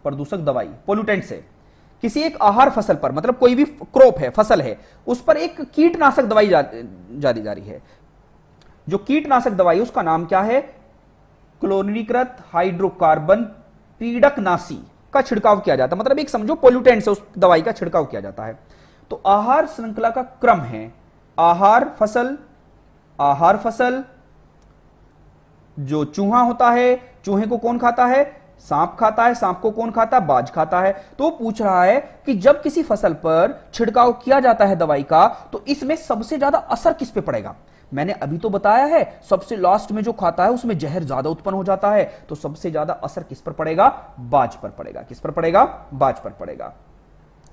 प्रदूषक दवाई, पोल्यूटेंट्स है। किसी एक आहार फसल पर, मतलब कोई भी क्रॉप है, फसल है, उस पर एक कीटनाशक दवाई जारी जा रही है। जो कीटनाशक दवाई उसका नाम क्या है? क्लोरीनीकृत हाइड्रोकार्बन पीडकनाशी का छिड़काव किया जाता है। मतलब एक समझो पोल्यूटेंट से उस दवाई का छिड़काव किया जाता है। तो आहार श्रृंखला का क्रम है आहार फसल, जो चूहा होता है, चूहे को कौन खाता है? सांप खाता है। सांप को कौन खाता है? बाज खाता है। तो पूछ रहा है कि जब किसी फसल पर छिड़काव किया जाता है दवाई का, तो इसमें सबसे ज्यादा असर किस पे पड़ेगा? मैंने अभी तो बताया है, सबसे लास्ट में जो खाता है उसमें जहर ज्यादा उत्पन्न हो जाता है। तो सबसे ज्यादा असर किस पर पड़ेगा? बाज पर पड़ेगा। किस पर पड़ेगा? बाज पर पड़ेगा।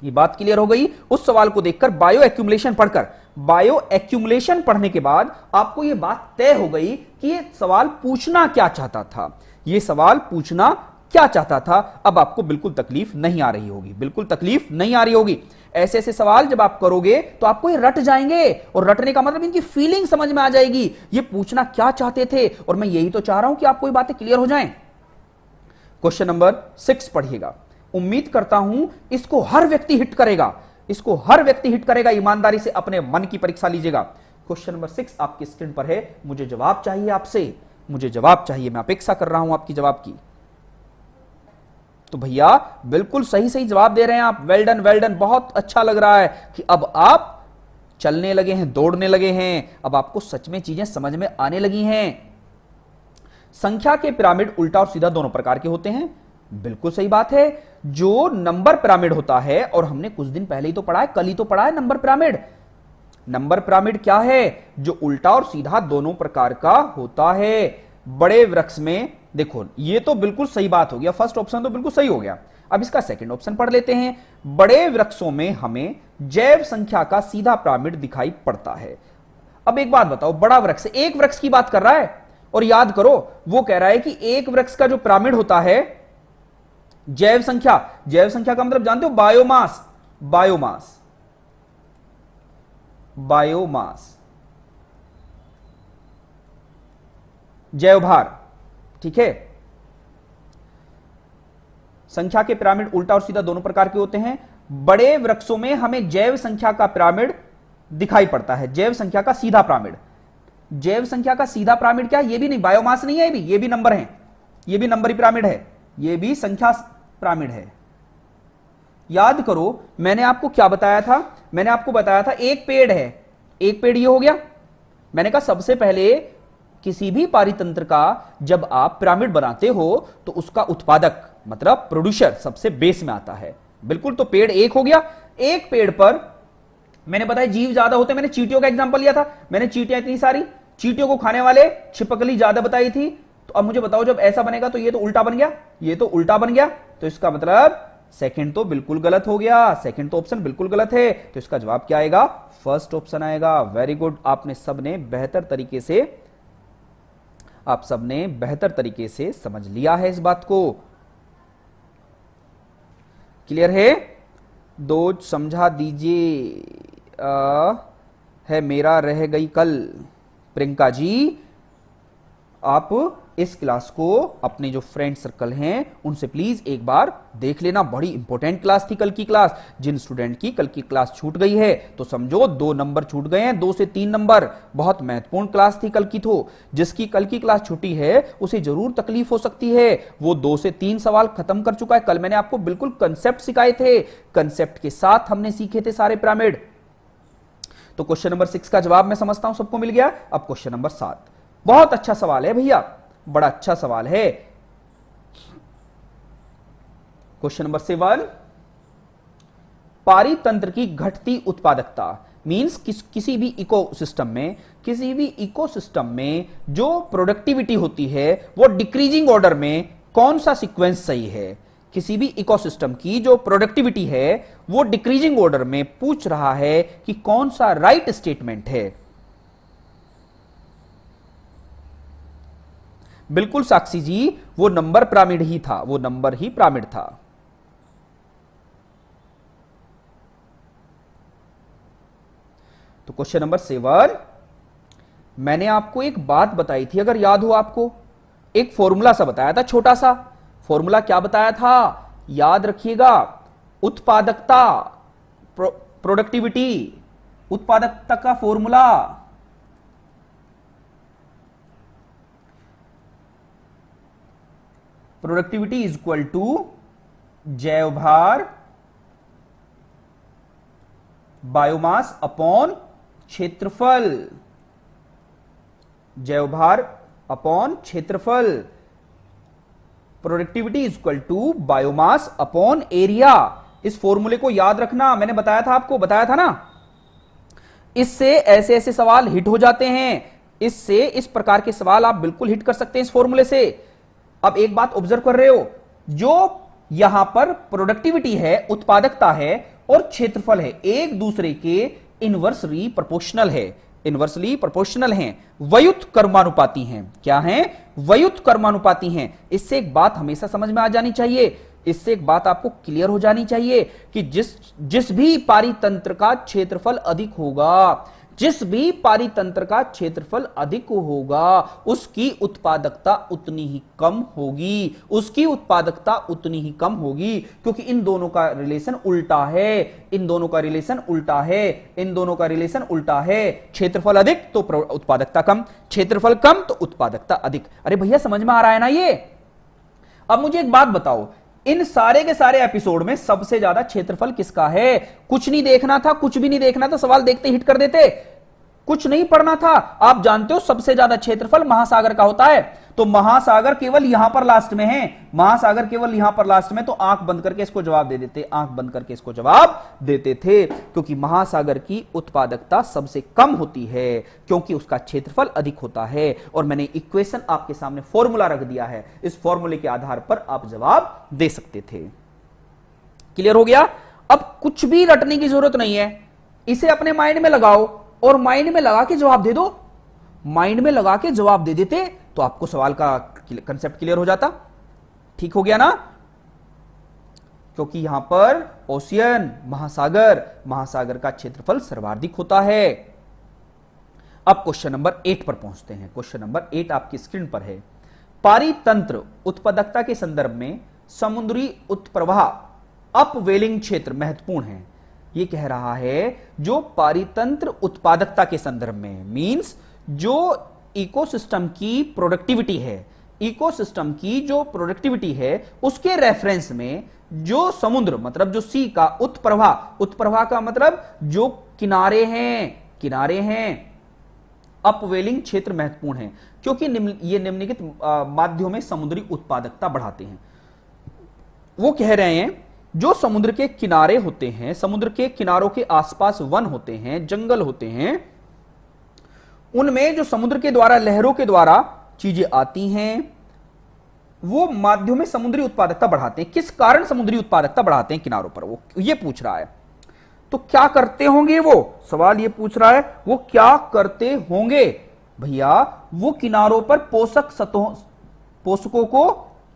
ये बात क्लियर हो गई। उस सवाल को देखकर बायो एक्यूमुलेशन पढ़कर, बायो एक्यूमुलेशन पढ़ने के बाद आपको यह बात तय हो गई कि ये सवाल पूछना क्या चाहता था। ये सवाल पूछना क्या चाहता था। अब आपको बिल्कुल तकलीफ नहीं आ रही होगी, बिल्कुल तकलीफ नहीं आ रही होगी। ऐसे ऐसे सवाल जब आप करोगे तो आपको ये रट जाएंगे, और रटने का मतलब इनकी फीलिंग समझ में आ जाएगी, ये पूछना क्या चाहते थे। और मैं यही तो चाह रहा हूं कि आपको ये बातें क्लियर हो जाएं। क्वेश्चन नंबर 6 पढ़िएगा। उम्मीद करता हूं इसको हर व्यक्ति हिट करेगा, इसको हर व्यक्ति हिट करेगा। ईमानदारी से अपने मन की परीक्षा लीजिएगा। क्वेश्चन नंबर 6 आपकी स्क्रीन पर है। मुझे जवाब चाहिए आपसे, मुझे जवाब चाहिए, मैं अपेक्षा कर रहा हूं आपकी जवाब की। तो भैया बिल्कुल सही सही जवाब दे रहे हैं आप। वेल डन, वेल डन, बहुत अच्छा लग रहा है कि अब आप चलने लगे हैं, दौड़ने लगे हैं, अब आपको सच में चीजें समझ में आने लगी हैं। संख्या के पिरामिड उल्टा और सीधा दोनों प्रकार के होते हैं। बिल्कुल सही बात है। जो नंबर पिरामिड होता है, और हमने कुछ दिन पहले ही तो पढ़ा है, कल ही तो पढ़ा है नंबर पिरामिड। नंबर पिरामिड क्या है? जो उल्टा और सीधा दोनों प्रकार का होता है। बड़े वृक्ष में देखो, ये तो बिल्कुल सही बात हो गया, फर्स्ट ऑप्शन तो बिल्कुल सही हो गया। अब इसका सेकंड ऑप्शन पढ़ लेते हैं। बड़े वृक्षों में हमें जैव संख्या का सीधा पिरामिड दिखाई पड़ता है। अब एक बात बताओ, बड़ा वृक्ष, एक वृक्ष की बात कर रहा है, और याद करो वो कह रहा है कि एक वृक्ष का जो पिरामिड होता है जैव संख्या, जैव संख्या का मतलब जानते हो? Biomass, biomass, biomass. जैव भार, ठीक है। संख्या के पिरामिड उल्टा और सीधा दोनों प्रकार के होते हैं। बड़े वृक्षों में हमें जैव संख्या का पिरामिड दिखाई पड़ता है, जैव संख्या का सीधा पिरामिड। जैव संख्या का सीधा पिरामिड क्या? ये भी नहीं, बायोमास नहीं है, ये भी नंबर है, ये भी नंबरी पिरामिड है, ये भी संख्या पिरामिड है। याद करो मैंने आपको क्या बताया था? मैंने आपको बताया था एक पेड़ है, एक पेड़ ये हो गया। मैंने कहा सबसे पहले किसी भी पारितंत्र का जब आप पिरामिड बनाते हो तो उसका उत्पादक मतलब प्रोड्यूसर सबसे बेस में आता है। बिल्कुल, तो पेड़ एक हो गया। एक पेड़ पर मैंने बताया जीव ज्यादा होते हैं, मैंने चींटियों का एग्जांपल लिया था। मैंने चींटियां इतनी सारी, चींटियों को खाने वाले छिपकली ज्यादा बताई थी। तो अब मुझे बताओ जब ऐसा बनेगा तो ये तो उल्टा बन गया, ये तो उल्टा बन गया, तो इसका मतलब सेकंड तो बिल्कुल गलत हो गया, सेकंड तो ऑप्शन बिल्कुल गलत है। तो इसका जवाब क्या आएगा? फर्स्ट ऑप्शन आएगा। वेरी गुड, आपने सबने बेहतर तरीके से, आप सबने बेहतर तरीके से समझ लिया है इस बात को। क्लियर है? दो समझा दीजिए। है मेरा रह गई कल। प्रियंका जी, आप इस क्लास को अपने जो फ्रेंड सर्कल हैं उनसे प्लीज एक बार देख लेना। बड़ी इंपॉर्टेंट क्लास थी कल की क्लास। जिन स्टूडेंट की कल की क्लास छूट गई है तो समझो 2 नंबर छूट गए हैं, 2 से 3 नंबर। बहुत महत्वपूर्ण क्लास थी कल की। तो जिसकी कल की क्लास छूटी है उसे जरूर तकलीफ हो सकती है। वो 2 से 3 सवाल खत्म कर चुका है। कल मैंने आपको बिल्कुल कंसेप्ट सिखाए थे, कंसेप्ट के साथ हमने सीखे थे सारे पिरामिड। तो क्वेश्चन नंबर 6 का जवाब मैं समझता हूं सबको मिल गया। अब क्वेश्चन नंबर 7, बहुत अच्छा सवाल है भैया, बड़ा अच्छा सवाल है। क्वेश्चन नंबर 7, पारितंत्र की घटती उत्पादकता मींस किसी भी इकोसिस्टम में जो प्रोडक्टिविटी होती है वो डिक्रीजिंग ऑर्डर में कौन सा सीक्वेंस सही है? किसी भी इकोसिस्टम की जो प्रोडक्टिविटी है वो डिक्रीजिंग ऑर्डर में पूछ रहा है कि कौन सा राइट स्टेटमेंट है। बिल्कुल साक्षी जी, वो नंबर पिरामिड ही था, वो नंबर ही पिरामिड था। तो क्वेश्चन नंबर 7, मैंने आपको एक बात बताई थी, अगर याद हो आपको, एक फॉर्मूला सा बताया था, छोटा सा फॉर्मूला। क्या बताया था? याद रखिएगा, उत्पादकता, प्रोडक्टिविटी, उत्पादकता का formula. Productivity is equal to जैव भार बायोमास अपॉन क्षेत्रफल। जैव भार अपॉन क्षेत्रफल। Productivity is equal to biomass upon area. इस फॉर्मूले को याद रखना, मैंने बताया था आपको, बताया था ना। इससे ऐसे ऐसे सवाल हिट हो जाते हैं, इससे इस प्रकार के सवाल आप बिल्कुल हिट कर सकते हैं इस फॉर्मूले से। अब एक बात ऑब्जर्व कर रहे हो, जो यहां पर प्रोडक्टिविटी है, उत्पादकता है, और क्षेत्रफल है, एक दूसरे के इनवर्सली प्रोपोर्शनल है, इनवर्सली प्रोपोर्शनल हैं, व्युत कर्मानुपाती हैं। क्या हैं? व्युत कर्मानुपाती हैं। इससे एक बात हमेशा समझ में आ जानी चाहिए, इससे एक बात आपको क्लियर हो जानी चाहिए कि जिस भी पारितंत्र का क्षेत्रफल अधिक होगा, जिस भी पारितंत्र का क्षेत्रफल अधिक होगा, उसकी उत्पादकता उतनी ही कम होगी, उसकी उत्पादकता उतनी ही कम होगी, क्योंकि इन दोनों का रिलेशन उल्टा है, इन दोनों का रिलेशन उल्टा है, इन दोनों का रिलेशन उल्टा है। क्षेत्रफल अधिक तो उत्पादकता कम, क्षेत्रफल कम तो उत्पादकता अधिक। अरे भैया समझ में आ रहा है ना ये? अब मुझे एक बात बताओ, इन सारे के सारे एपिसोड में सबसे ज्यादा क्षेत्रफल किसका है? कुछ नहीं देखना था, कुछ भी नहीं देखना था, सवाल देखते हिट कर देते, कुछ नहीं पढ़ना था। आप जानते हो सबसे ज्यादा क्षेत्रफल महासागर का होता है, तो महासागर केवल यहां पर लास्ट में है, महासागर केवल यहां पर लास्ट में, तो आंख बंद करके इसको जवाब दे देते, आंख बंद करके इसको जवाब देते थे, क्योंकि महासागर की उत्पादकता सबसे कम होती है, क्योंकि उसका क्षेत्रफल अधिक होता है। और मैंने इक्वेशन आपके सामने फॉर्मूला रख दिया है, इस फॉर्मूले के आधार पर आप जवाब दे सकते थे। क्लियर हो गया? अब कुछ भी रटने की जरूरत नहीं है, इसे अपने माइंड में लगाओ और माइंड में लगा के जवाब दे दो। माइंड में लगा के जवाब दे देते तो आपको सवाल का कंसेप्ट क्लियर हो जाता। ठीक हो गया ना? क्योंकि यहां पर ओशियन, महासागर, महासागर का क्षेत्रफल सर्वाधिक होता है। अब क्वेश्चन नंबर 8 पर पहुंचते हैं। क्वेश्चन नंबर 8 आपकी स्क्रीन पर है। पारितंत्र उत्पादकता के संदर्भ में समुद्री उत्प्रवाह अपवेलिंग क्षेत्र महत्वपूर्ण है। यह कह रहा है जो पारितंत्र उत्पादकता के संदर्भ में मींस जो इकोसिस्टम की प्रोडक्टिविटी है, इकोसिस्टम की जो प्रोडक्टिविटी है उसके रेफरेंस में जो समुद्र मतलब जो सी का उत्प्रवाह, उत्प्रवाह का मतलब जो किनारे हैं, किनारे हैं, अपवेलिंग क्षेत्र महत्वपूर्ण है क्योंकि ये निम्नलिखित माध्यमों में समुद्री उत्पादकता बढ़ाते हैं। वो कह रहे हैं जो समुद्र के किनारे होते हैं, समुद्र के किनारों के आसपास वन होते हैं, जंगल होते हैं, उनमें जो समुद्र के द्वारा, लहरों के द्वारा चीजें आती हैं, वो माध्यमों में समुद्री उत्पादकता बढ़ाते हैं। किस कारण समुद्री उत्पादकता बढ़ाते हैं किनारों पर, वो ये पूछ रहा है। तो क्या करते होंगे वो, सवाल ये पूछ रहा है वो क्या करते होंगे भैया। वो किनारों पर पोषक सतहों, पोषकों को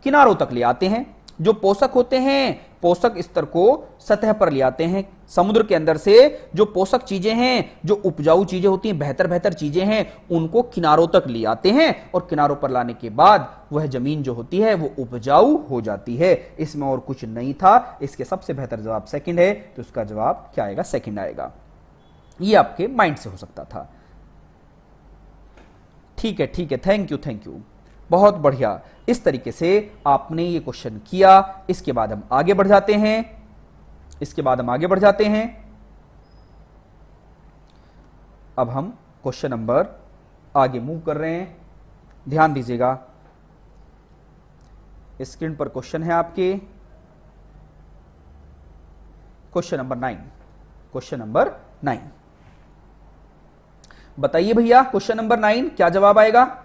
किनारों तक ले आते हैं। जो पोषक होते हैं पोषक स्तर को सतह पर ले आते हैं। समुद्र के अंदर से जो पोषक चीजें हैं, जो उपजाऊ चीजें होती हैं, बेहतर बेहतर चीजें हैं, उनको किनारों तक ले आते हैं और किनारों पर लाने के बाद वह जमीन जो होती है वो उपजाऊ हो जाती है। इसमें और कुछ नहीं था। इसके सबसे बेहतर जवाब सेकंड है, तो उसका जवाब क्या आएगा, सेकंड आएगा। ये आपके माइंड से हो सकता था। ठीक है, ठीक है, थैंक यू, थैंक यू, बहुत बढ़िया। इस तरीके से आपने ये क्वेश्चन किया। इसके बाद हम आगे बढ़ जाते हैं, इसके बाद हम आगे बढ़ जाते हैं। अब हम क्वेश्चन नंबर आगे मूव कर रहे हैं। ध्यान दीजिएगा, स्क्रीन पर क्वेश्चन है आपके, क्वेश्चन नंबर 9। क्वेश्चन नंबर 9 बताइए भैया, क्वेश्चन नंबर 9 क्या जवाब आएगा।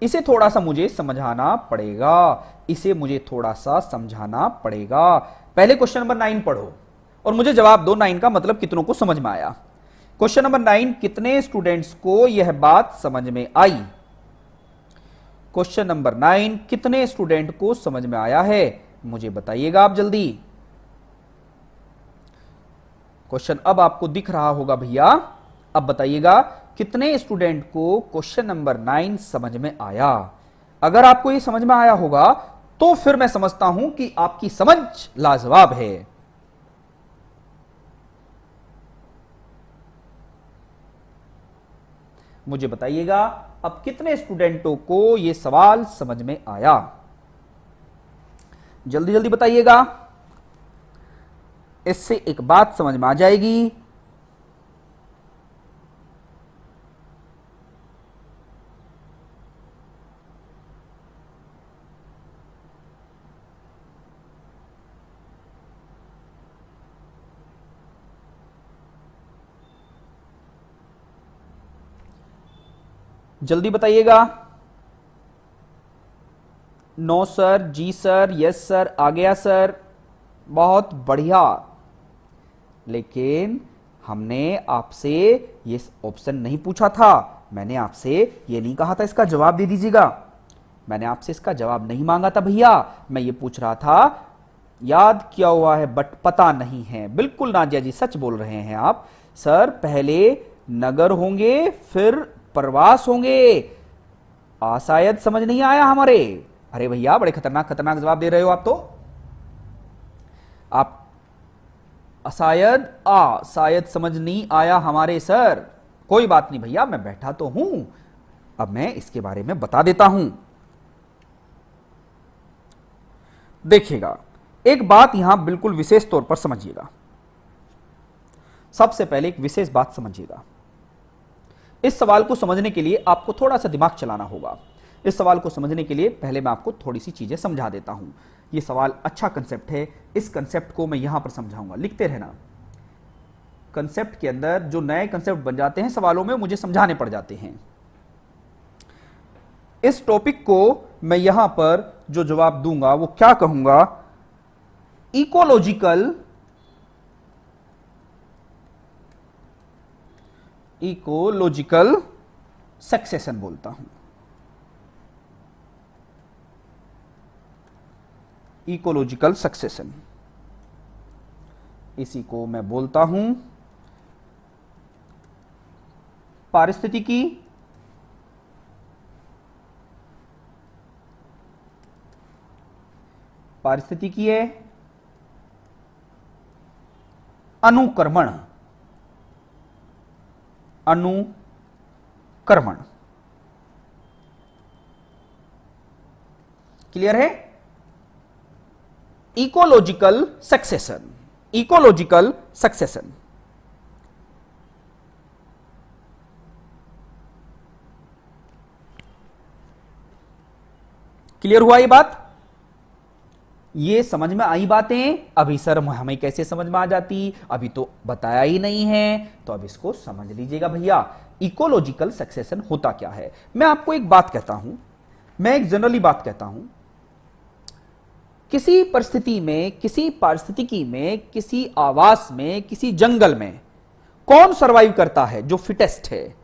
इसे थोड़ा सा मुझे समझाना पड़ेगा, इसे मुझे थोड़ा सा समझाना पड़ेगा। पहले क्वेश्चन नंबर 9 पढ़ो और मुझे जवाब दो, 9 का मतलब कितनों को समझ में आया। क्वेश्चन नंबर 9, कितने स्टूडेंट्स को यह बात समझ में आई। क्वेश्चन नंबर 9, कितने स्टूडेंट को समझ में आया है, मुझे बताइएगा आप जल्दी। क्वेश्चन अब आपको दिख रहा होगा भैया। अब बताइएगा कितने स्टूडेंट को क्वेश्चन नंबर 9 समझ में आया। अगर आपको यह समझ में आया होगा तो फिर मैं समझता हूं कि आपकी समझ लाजवाब है। मुझे बताइएगा अब कितने स्टूडेंटों को यह सवाल समझ में आया, जल्दी जल्दी बताइएगा। इससे एक बात समझ में आ जाएगी, जल्दी बताइएगा। नो सर, जी सर, यस सर, आ गया सर, बहुत बढ़िया। लेकिन हमने आपसे ये ऑप्शन नहीं पूछा था, मैंने आपसे ये नहीं कहा था इसका जवाब दे दीजिएगा, मैंने आपसे इसका जवाब नहीं मांगा था भैया। मैं ये पूछ रहा था याद किया हुआ है बट पता नहीं है। बिल्कुल नाजिया जी, सच बोल रहे हैं आप। सर पहले नगर होंगे फिर प्रवास होंगे। शायद समझ नहीं आया हमारे। अरे भैया बड़े खतरनाक खतरनाक जवाब दे रहे हो आप तो। आप शायद शायद समझ नहीं आया हमारे सर। कोई बात नहीं भैया, मैं बैठा तो हूं, अब मैं इसके बारे में बता देता हूं। देखिएगा, एक बात यहां बिल्कुल विशेष तौर पर समझिएगा। सबसे पहले एक विशेष बात समझिएगा। इस सवाल को समझने के लिए आपको थोड़ा सा दिमाग चलाना होगा। इस सवाल को समझने के लिए पहले मैं आपको थोड़ी सी चीजें समझा देता हूं। यह सवाल अच्छा कंसेप्ट है, इस कंसेप्ट को मैं यहां पर समझाऊंगा, लिखते रहना। कंसेप्ट के अंदर जो नए कंसेप्ट बन जाते हैं सवालों में, मुझे समझाने पड़ जाते हैं। इस टॉपिक को मैं यहां पर जो जवाब दूंगा वो क्या कहूंगा, इकोलॉजिकल सक्सेशन बोलता हूं। इकोलॉजिकल सक्सेशन इसी को मैं बोलता हूं पारिस्थितिकी पारिस्थितिकीय अनुक्रमण। अनुक्रमण क्लियर है? Ecological succession, ecological succession. Clear हुआ ये बात? ये समझ में आई बातें? अभी सर हमें कैसे समझ में आ जाती, अभी तो बताया ही नहीं है, तो अब इसको समझ लीजिएगा भैया। इकोलॉजिकल सक्सेशन होता क्या है? मैं आपको एक बात कहता हूं, मैं एक जनरली बात कहता हूं, किसी परिस्थिति में, किसी पारिस्थितिकी में, किसी आवास में, किसी जंगल में कौन सरवाइव करता है? जो फिटेस्ट है।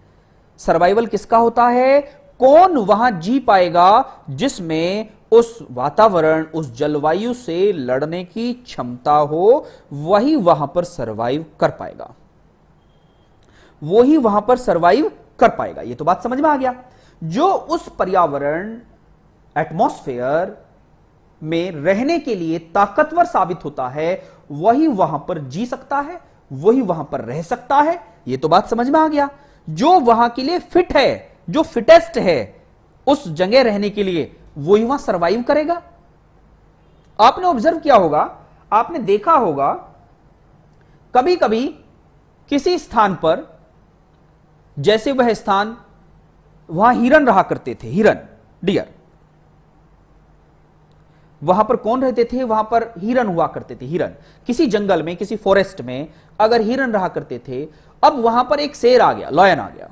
सर्वाइवल किसका होता है? कौन वहां जी पाएगा जिसमें उस वातावरण, उस जलवायु से लड़ने की क्षमता हो, वही वहां पर सरवाइव कर पाएगा, वही वहां पर सरवाइव कर पाएगा। ये तो बात समझ में आ गया। जो उस पर्यावरण, एटमॉस्फेयर में रहने के लिए ताकतवर साबित होता है, वही वहां पर जी सकता है, वही वहां पर रह सकता है। ये तो बात समझ में आ गया। जो वहां के लिए फिट है, जो फिटेस्ट है उस जगह रहने के लिए, वही वहां सरवाइव करेगा। आपने ऑब्जर्व किया होगा, आपने देखा होगा, कभी कभी किसी स्थान पर, जैसे वह स्थान, वहां हिरन रहा करते थे, हिरन, डियर। वहां पर कौन रहते थे? वहां पर हिरन हुआ करते थे, हिरन। किसी जंगल में, किसी फॉरेस्ट में अगर हिरन रहा करते थे, अब वहां पर एक शेर आ गया, लॉयन आ गया।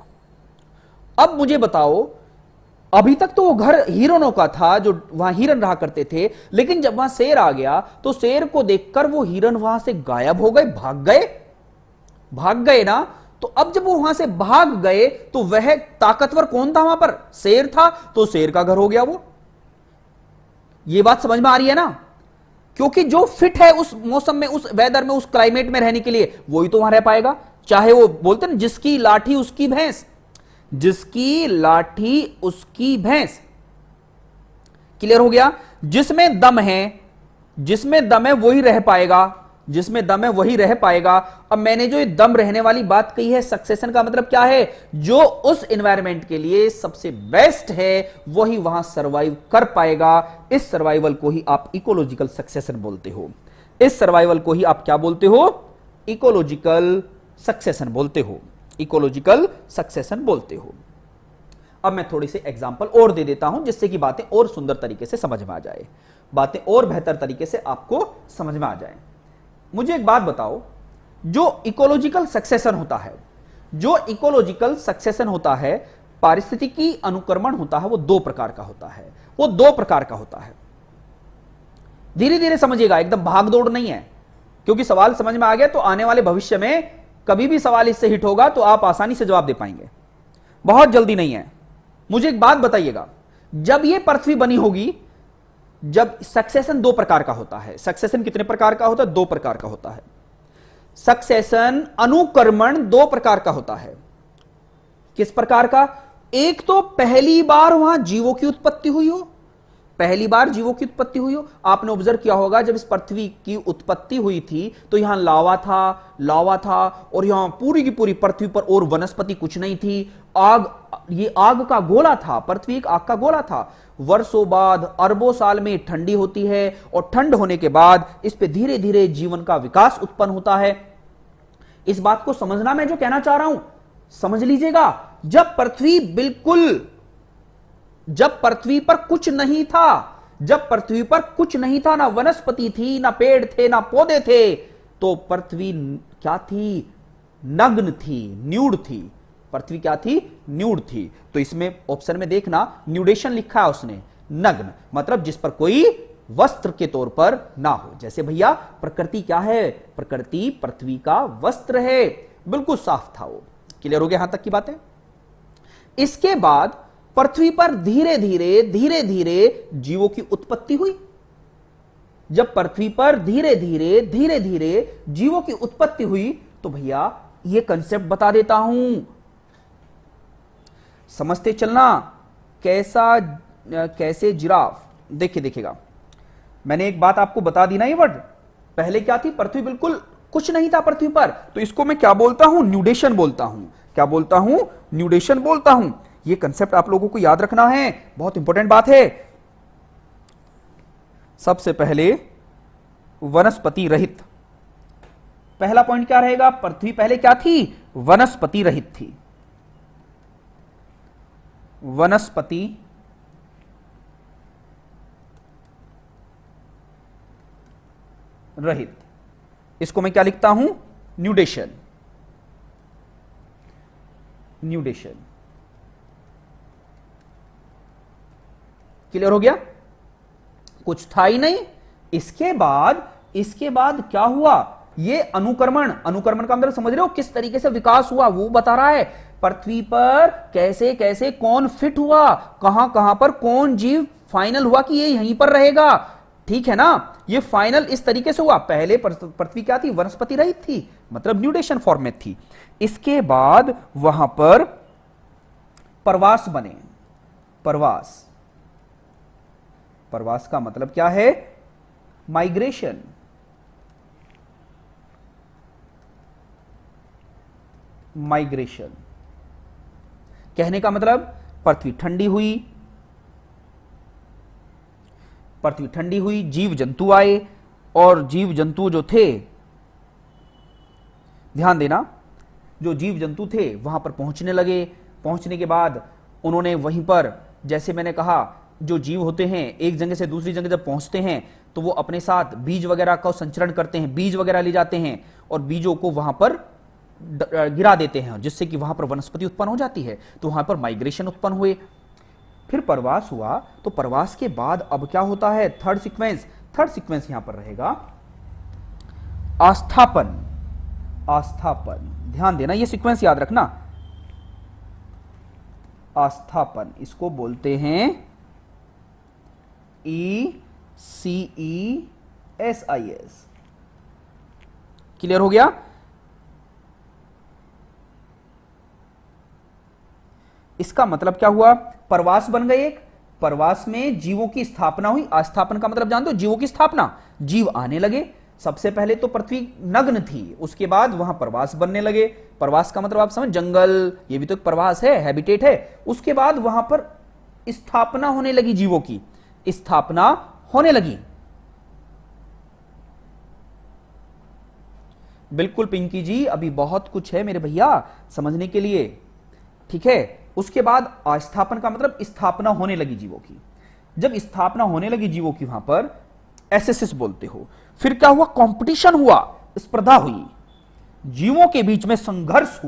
अब मुझे बताओ, अभी तक तो वो घर हिरनों का था, जो वहां हिरन रहा करते थे, लेकिन जब वहां शेर आ गया तो शेर को देखकर वो हिरन वहां से गायब हो गए, भाग गए, भाग गए ना। तो अब जब वो वहां से भाग गए तो वह ताकतवर कौन था? वहां पर शेर था, तो शेर का घर हो गया वो। ये बात समझ में आ रही है ना? क्योंकि जो फिट है उस मौसम में, उस वेदर में, उस क्लाइमेट में रहने के लिए, वही तो वहां रह पाएगा। चाहे वो बोलते हैं जिसकी लाठी उसकी भैंस, जिसकी लाठी उसकी भैंस। क्लियर हो गया? जिसमें दम है, जिसमें दम है वही रह पाएगा, जिसमें दम है वही रह पाएगा। अब मैंने जो ये दम रहने वाली बात कही है, सक्सेशन का मतलब क्या है? जो उस एनवायरनमेंट के लिए सबसे बेस्ट है वही वहां सरवाइव कर पाएगा। इस सर्वाइवल को ही आप इकोलॉजिकल सक्सेशन बोलते हो। इस सर्वाइवल को ही आप क्या बोलते हो? इकोलॉजिकल सक्सेशन बोलते हो, इकोलॉजिकल सक्सेशन बोलते हो। अब मैं थोड़ी सी एग्जांपल और दे देता हूं, जिससे कि बातें और सुंदर तरीके से समझ में आ जाए, बातें और बेहतर तरीके से आपको समझ में आ जाए। मुझे एक बात बताओ, जो इकोलॉजिकल सक्सेशन होता है, जो इकोलॉजिकल सक्सेशन होता है, पारिस्थितिकी अनुक्रमण होता है, वो दो प्रकार का होता है, वो दो प्रकार का होता है। धीरे धीरे समझिएगा, एकदम भाग दौड़ नहीं है, क्योंकि सवाल समझ में आ गया तो आने वाले भविष्य में कभी भी सवाल इससे हिट होगा तो आप आसानी से जवाब दे पाएंगे, बहुत जल्दी नहीं है। मुझे एक बात बताइएगा, जब यह पृथ्वी बनी होगी, जब सक्सेशन दो प्रकार का होता है। सक्सेशन कितने प्रकार का होता है? दो प्रकार का होता है। सक्सेशन, अनुक्रमण दो प्रकार का होता है। किस प्रकार का? एक तो पहली बार वहां जीवों की उत्पत्ति हुई हो, पहली बार जीवों की उत्पत्ति हुई हो। आपने ऑब्जर्व किया होगा, जब इस पृथ्वी की उत्पत्ति हुई थी तो यहां लावा था, लावा था, और यहां पूरी की पूरी पृथ्वी पर और वनस्पति कुछ नहीं थी। आग, ये आग का गोला था, पृथ्वी एक आग का गोला था। वर्षों बाद, अरबों साल में ठंडी होती है, और ठंड होने के बाद इस पे धीरे धीरे जीवन का विकास उत्पन्न होता है। इस बात को समझना, मैं जो कहना चाह रहा हूं समझ लीजिएगा। जब पृथ्वी पर कुछ नहीं था, जब पृथ्वी पर कुछ नहीं था, ना वनस्पति थी, ना पेड़ थे, ना पौधे थे, तो पृथ्वी क्या थी? नग्न थी, न्यूड थी। पृथ्वी क्या थी? न्यूड थी। तो इसमें ऑप्शन में देखना, न्यूडेशन लिखा है उसने, नग्न, मतलब जिस पर कोई वस्त्र के तौर पर ना हो। जैसे भैया प्रकृति क्या है? प्रकृति पृथ्वी का वस्त्र है, बिल्कुल साफ था वो। क्लियर हो गया यहां तक की बातें? इसके बाद पृथ्वी पर धीरे धीरे जीवों की उत्पत्ति हुई। जब पृथ्वी पर धीरे धीरे जीवों की उत्पत्ति हुई, तो भैया ये कंसेप्ट बता देता हूं, समझते चलना। कैसे जिराफ, देखिएगा, मैंने एक बात आपको बता दी ना, ये वर्ड पहले क्या थी, पृथ्वी बिल्कुल कुछ नहीं था पृथ्वी पर, तो इसको मैं क्या बोलता हूं, न्यूडेशन बोलता हूं। क्या बोलता हूं, न्यूडेशन बोलता हूं। ये कंसेप्ट आप लोगों को याद रखना है, बहुत इंपॉर्टेंट बात है। सबसे पहले वनस्पति रहित, पहला पॉइंट क्या रहेगा, पृथ्वी पहले क्या थी, वनस्पति रहित थी। वनस्पति रहित, इसको मैं क्या लिखता हूं, न्यूडेशन। न्यूडेशन क्लियर हो गया, कुछ था ही नहीं। इसके बाद क्या हुआ, ये अनुक्रमण का मतलब समझ रहे हो, किस तरीके से विकास हुआ वो बता रहा है। पृथ्वी पर कैसे कैसे कौन फिट हुआ, कहां पर कौन जीव फाइनल हुआ कि ये यहीं पर रहेगा, ठीक है ना। ये फाइनल इस तरीके से हुआ, पहले पृथ्वी क्या थी, वनस्पति रहित थी, मतलब न्यूडेशन फॉर्म में थी। इसके बाद वहां पर प्रवास बने। प्रवास का मतलब क्या है, माइग्रेशन। माइग्रेशन कहने का मतलब पृथ्वी ठंडी हुई, जीव जंतु आए, और जीव जंतु जो थे, ध्यान देना, जो जीव जंतु थे वहां पर पहुंचने लगे। पहुंचने के बाद उन्होंने वहीं पर, जैसे मैंने कहा, जो जीव होते हैं एक जगह से दूसरी जगह जब पहुंचते हैं तो वो अपने साथ बीज वगैरह का संचरण करते हैं, बीज वगैरह ले जाते हैं और बीजों को वहां पर गिरा देते हैं, जिससे कि वहां पर वनस्पति उत्पन्न हो जाती है। तो वहां पर माइग्रेशन उत्पन्न हुए, फिर प्रवास हुआ। तो प्रवास के बाद अब क्या होता है, थर्ड सीक्वेंस यहां पर रहेगा, आस्थापन। ध्यान देना, ये सीक्वेंस याद रखना, आस्थापन, इसको बोलते हैं ECESIS। क्लियर हो गया। इसका मतलब क्या हुआ, प्रवास बन गए एक, प्रवास में जीवों की स्थापना हुई। आस्थापन का मतलब जानते हो, जीवों की स्थापना, जीव आने लगे। सबसे पहले तो पृथ्वी नग्न थी, उसके बाद वहां प्रवास बनने लगे। प्रवास का मतलब आप समझ, जंगल, ये भी तो एक प्रवास है, हैबिटेट है। उसके बाद वहां पर स्थापना होने लगी, जीवों की स्थापना होने लगी। बिल्कुल पिंकी जी, अभी बहुत कुछ है मेरे भैया समझने के लिए, ठीक है। उसके बाद आस्थापन का मतलब स्थापना होने लगी जीवों की। जब स्थापना होने लगी जीवों की, वहां पर एसएसएस बोलते हो। फिर क्या हुआ, कंपटीशन हुआ, स्पर्धा हुई, जीवों के बीच में संघर्ष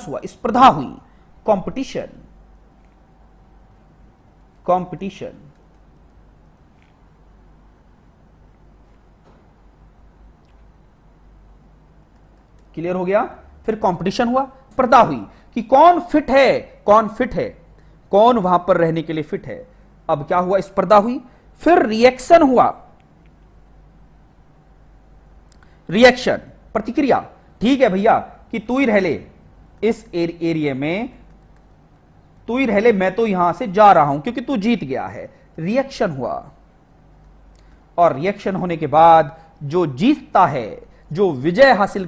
हुआ, स्पर्धा हुई, कंपटीशन। क्लियर हो गया। फिर कंपटीशन हुआ, स्पर्धा हुई कि कौन फिट है, कौन वहां पर रहने के लिए फिट है। अब क्या हुआ, स्पर्धा हुई। फिर रिएक्शन हुआ, प्रतिक्रिया। ठीक है भैया कि तू ही रह ले इस एरिया में, तू ही रह ले, मैं तो यहां से जा रहा हूं क्योंकि तू जीत गया है। रिएक्शन हुआ, और रिएक्शन होने के बाद जो जीतता है, जो विजय हासिल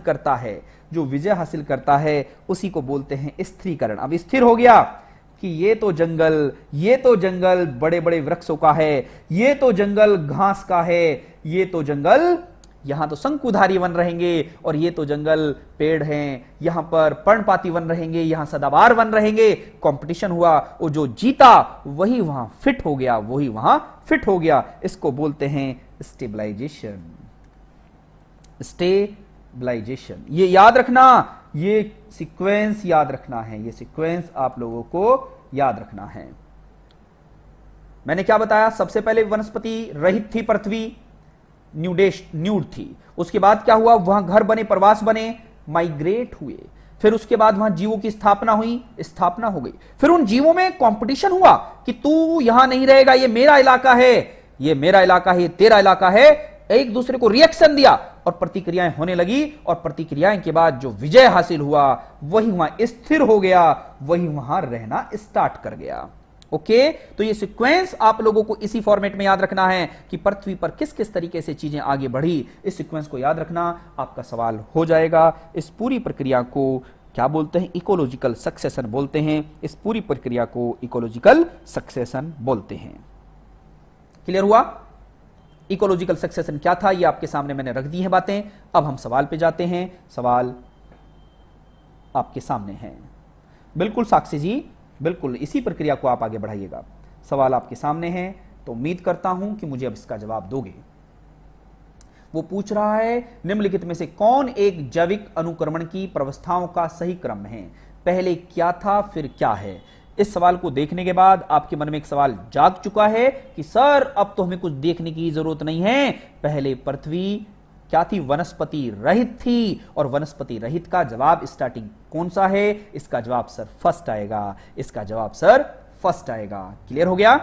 करता है, उसी को बोलते हैं स्थिरीकरण। अब स्थिर हो गया कि ये तो जंगल बड़े बड़े वृक्षों का है, ये तो जंगल घास का है, ये तो जंगल यहां तो शंकुधारी वन रहेंगे, और ये तो जंगल पेड़ हैं, यहां पर पर्णपाती वन रहेंगे, यहां सदाबहार वन रहेंगे। कंपटीशन हुआ, वो जो जीता वही वहां फिट हो गया। इसको बोलते हैं स्टेबलाइजेशन। ये याद रखना, ये सीक्वेंस याद रखना है, ये सीक्वेंस आप लोगों को याद रखना है। मैंने क्या बताया, सबसे पहले वनस्पति रहित थी पृथ्वी, न्यूड थी। उसके बाद क्या हुआ, वहां घर बने, प्रवास बने, माइग्रेट हुए। फिर उसके बाद वहां जीवों की स्थापना हुई, स्थापना हो गई, फिर उन जीवों में कंपटीशन हुआ कि तू यहां नहीं रहेगा, ये मेरा इलाका है, ये मेरा इलाका है, ये तेरा इलाका है, एक दूसरे को रिएक्शन दिया और प्रतिक्रियाएं होने लगी, और प्रतिक्रियाएं के बाद जो विजय हासिल हुआ वही वहां स्थिर हो गया, वही वहां रहना स्टार्ट कर गया। ओके, तो ये सीक्वेंस आप लोगों को इसी फॉर्मेट में याद रखना है कि पृथ्वी पर किस किस तरीके से चीजें आगे बढ़ी, इस सीक्वेंस को याद रखना, आपका सवाल हो जाएगा। इस पूरी प्रक्रिया को क्या बोलते हैं? इकोलॉजिकल सक्सेशन बोलते हैं। इस पूरी प्रक्रिया को इकोलॉजिकल सक्सेशन बोलते हैं। क्लियर हुआ? इकोलॉजिकल सक्सेशन क्या था, ये आपके सामने मैंने रख दी है बातें। अब हम सवाल पे जाते हैं। सवाल आपके सामने है। बिल्कुल साक्षी जी, बिल्कुल इसी प्रक्रिया को आप आगे बढ़ाइएगा। सवाल आपके सामने है, तो उम्मीद करता हूं कि मुझे अब इसका जवाब दोगे। वो पूछ रहा है निम्नलिखित में से कौन एक जैविक अनुक्रमण की प्रवस्थाओं का सही क्रम है? पहले क्या था फिर क्या है? इस सवाल को देखने के बाद आपके मन में एक सवाल जाग चुका है कि सर अब तो हमें कुछ देखने की जरूरत नहीं है, पहले पृथ्वी क्या थी? वनस्पति रहित थी, और वनस्पति रहित का जवाब स्टार्टिंग कौन सा है? इसका जवाब सर फर्स्ट आएगा, इसका जवाब सर फर्स्ट आएगा। क्लियर हो गया?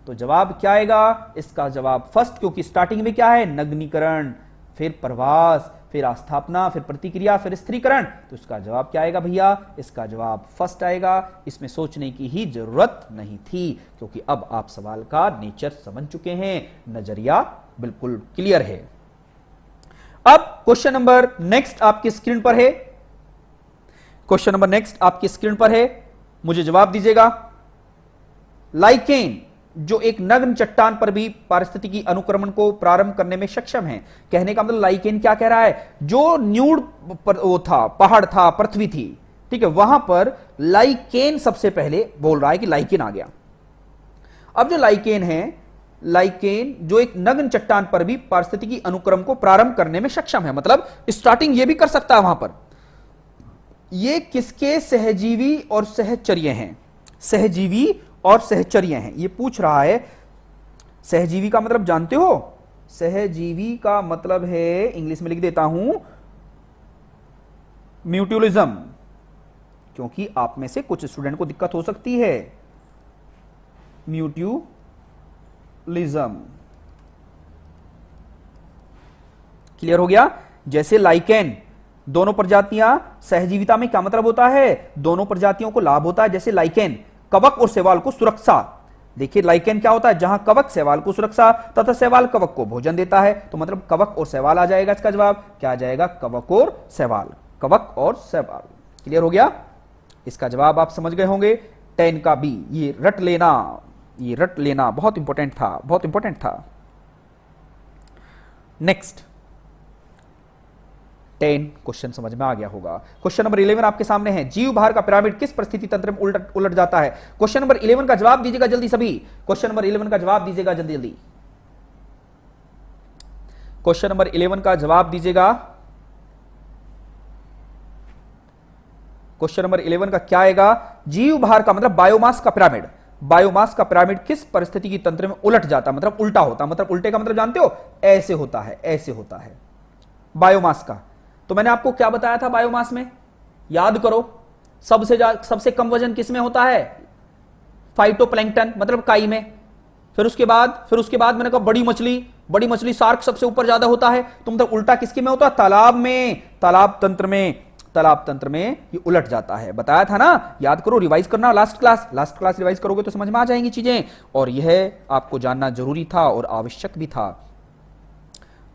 तो जवाब क्या आएगा? इसका जवाब फर्स्ट, क्योंकि स्टार्टिंग में क्या है? नग्नीकरण, फिर प्रवास, फिर आस्थापना, फिर प्रतिक्रिया, फिर स्थिरीकरण। तो इसका जवाब क्या आएगा भैया? इसका जवाब फर्स्ट आएगा। इसमें सोचने की ही जरूरत नहीं थी, क्योंकि अब आप सवाल का नेचर समझ चुके हैं, नजरिया बिल्कुल क्लियर है। अब क्वेश्चन नंबर नेक्स्ट आपकी स्क्रीन पर है। क्वेश्चन नंबर नेक्स्ट आपकी स्क्रीन पर है, मुझे जवाब दीजिएगा। लाइकेन जो एक नग्न चट्टान पर भी पारिस्थितिकी अनुक्रमण को प्रारंभ करने में सक्षम है। कहने का मतलब लाइकेन क्या कह रहा है? जो न्यूड वो था, पहाड़ था, पृथ्वी थी, ठीक है, वहां पर लाइकेन सबसे पहले बोल रहा है कि लाइकेन आ गया। अब जो लाइकेन है, लाइकेन जो एक नग्न चट्टान पर भी पारिस्थितिकी अनुक्रम को प्रारंभ करने में सक्षम है, मतलब स्टार्टिंग ये भी कर सकता है वहां पर। ये किसके सहजीवी और सहचर्य हैं? सहजीवी और सहचर्य हैं, ये पूछ रहा है। सहजीवी का मतलब जानते हो? सहजीवी का मतलब है, इंग्लिश में लिख देता हूं, म्यूचुअलिज्म, क्योंकि आप में से कुछ स्टूडेंट को दिक्कत हो सकती है। म्यूचुअलिज्म, क्लियर हो गया? जैसे लाइकेन, दोनों प्रजातियां, सहजीविता में क्या मतलब होता है? दोनों प्रजातियों को लाभ होता है। जैसे लाइकेन कवक और शैवाल को सुरक्षा, देखिए लाइकेन क्या होता है? जहां कवक शैवाल को सुरक्षा तथा शैवाल कवक को भोजन देता है, तो मतलब कवक और शैवाल आ जाएगा। इसका जवाब क्या आ जाएगा? कवक और शैवाल, कवक और शैवाल। क्लियर हो गया? इसका जवाब आप समझ गए होंगे। 10 का बी, ये रट लेना, ये रट लेना बहुत इंपॉर्टेंट था, बहुत इंपॉर्टेंट था। नेक्स्ट 10 क्वेश्चन समझ में आ गया होगा। क्वेश्चन नंबर 11 आपके सामने है। जीव भार का पिरामिड किस परिस्थिति तंत्र में उलट जाता है? क्वेश्चन नंबर 11 का जवाब दीजिएगा जल्दी सभी। क्वेश्चन नंबर 11 का जवाब दीजिएगा जल्दी जल्दी। क्वेश्चन नंबर 11 का जवाब दीजिएगा। क्वेश्चन नंबर 11 का क्या आएगा? जीव भार का मतलब बायोमास का पिरामिड, बायोमास का पिरामिड किस परिस्थिति की तंत्र में उलट जाता, मतलब उल्टा होता, मतलब उल्टे का मतलब जानते हो? ऐसे होता है, ऐसे होता है बायोमास का। तो मैंने आपको क्या बताया था बायोमास में? याद करो, सबसे कम वजन किस में होता है? फाइटोप्लैंक्टन, मतलब काई में। फिर उसके बाद मैंने कहा बड़ी मछली शार्क सबसे ऊपर ज्यादा होता है। तो मतलब उल्टा किसके में होता है? तालाब में, तालाब तंत्र में ये उलट जाता है। बताया था ना, याद करो, रिवाइज करना, लास्ट क्लास रिवाइज करोगे तो समझ में आ जाएंगी चीजें, और यह आपको जानना जरूरी था और आवश्यक भी था।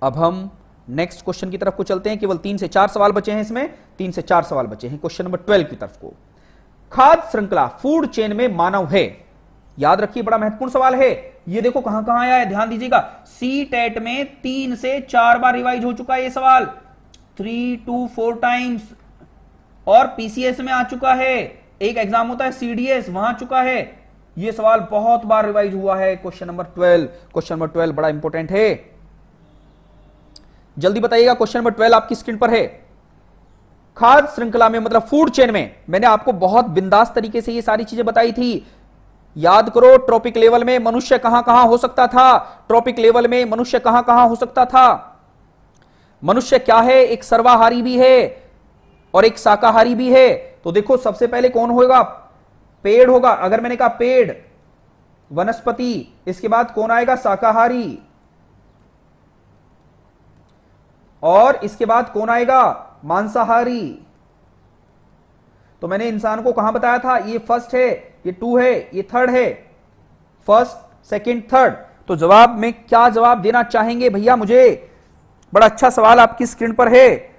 अब हम नेक्स्ट क्वेश्चन की तरफ को चलते हैं। केवल 3 से 4 सवाल बचे हैं, इसमें 3 से 4 सवाल बचे हैं। क्वेश्चन नंबर 12 की तरफ को, खाद्य श्रृंखला फूड चेन में मानव है। याद रखिए, बड़ा महत्वपूर्ण सवाल है ये। देखो कहां कहां आया है, ध्यान दीजिएगा। सी टेट में 3 से 4 बार रिवाइज हो चुका है ये सवाल, 3 to 4 टाइम्स, और पीसीएस में आ चुका है। एक एग्जाम होता है सीडीएस, वहां आ चुका है। ये सवाल बहुत बार रिवाइज हुआ है। क्वेश्चन नंबर 12, क्वेश्चन नंबर 12 बड़ा इंपॉर्टेंट है, जल्दी बताइएगा। क्वेश्चन नंबर 12 आपकी स्क्रीन पर है। खाद्य श्रृंखला में मतलब फूड चेन में, मैंने आपको बहुत बिंदास तरीके से ये सारी चीजें बताई थी। याद करो, ट्रॉपिक लेवल में मनुष्य कहां कहां हो सकता था? ट्रॉपिक लेवल में मनुष्य कहां कहां हो सकता था? मनुष्य क्या है? एक सर्वाहारी भी है, और एक शाकाहारी भी है। तो देखो सबसे पहले कौन होगा, पेड़ होगा। अगर मैंने कहा पेड़, वनस्पति, इसके बाद कौन आएगा, शाकाहारी, और इसके बाद कौन आएगा, मांसाहारी। तो मैंने इंसान को कहां बताया था, ये फर्स्ट है, ये टू है, ये थर्ड है, फर्स्ट सेकंड थर्ड। तो जवाब में क्या जवाब देना चाहेंगे भैया मुझे? बड़ा अच्छा सवाल आपकी स्क्रीन पर है।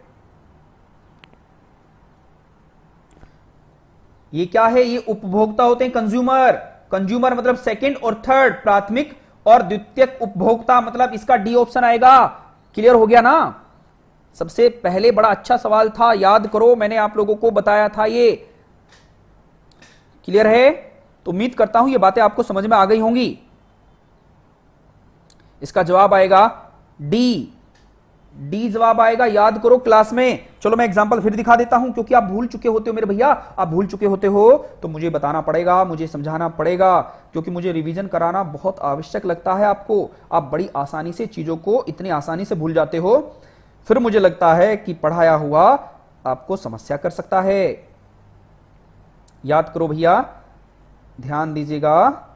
ये क्या है, ये उपभोक्ता होते हैं, कंज्यूमर। कंज्यूमर मतलब सेकंड और थर्ड, प्राथमिक और द्वितीयक उपभोक्ता, मतलब इसका डी ऑप्शन आएगा। क्लियर हो गया ना? सबसे पहले बड़ा अच्छा सवाल था, याद करो, मैंने आप लोगों को बताया था ये। क्लियर है? तो उम्मीद करता हूं ये बातें आपको समझ में आ गई होंगी। इसका जवाब आएगा डी। डी जवाब आएगा, याद करो क्लास में। चलो मैं एग्जांपल फिर दिखा देता हूं, क्योंकि आप भूल चुके होते हो मेरे भैया, आप भूल चुके होते हो, तो मुझे बताना पड़ेगा, मुझे समझाना पड़ेगा, क्योंकि मुझे रिवीजन कराना बहुत आवश्यक लगता है आपको। आप बड़ी आसानी से चीजों को इतनी आसानी से भूल जाते हो, फिर मुझे लगता है कि पढ़ाया हुआ आपको समस्या कर सकता है। याद करो भैया, ध्यान दीजिएगा।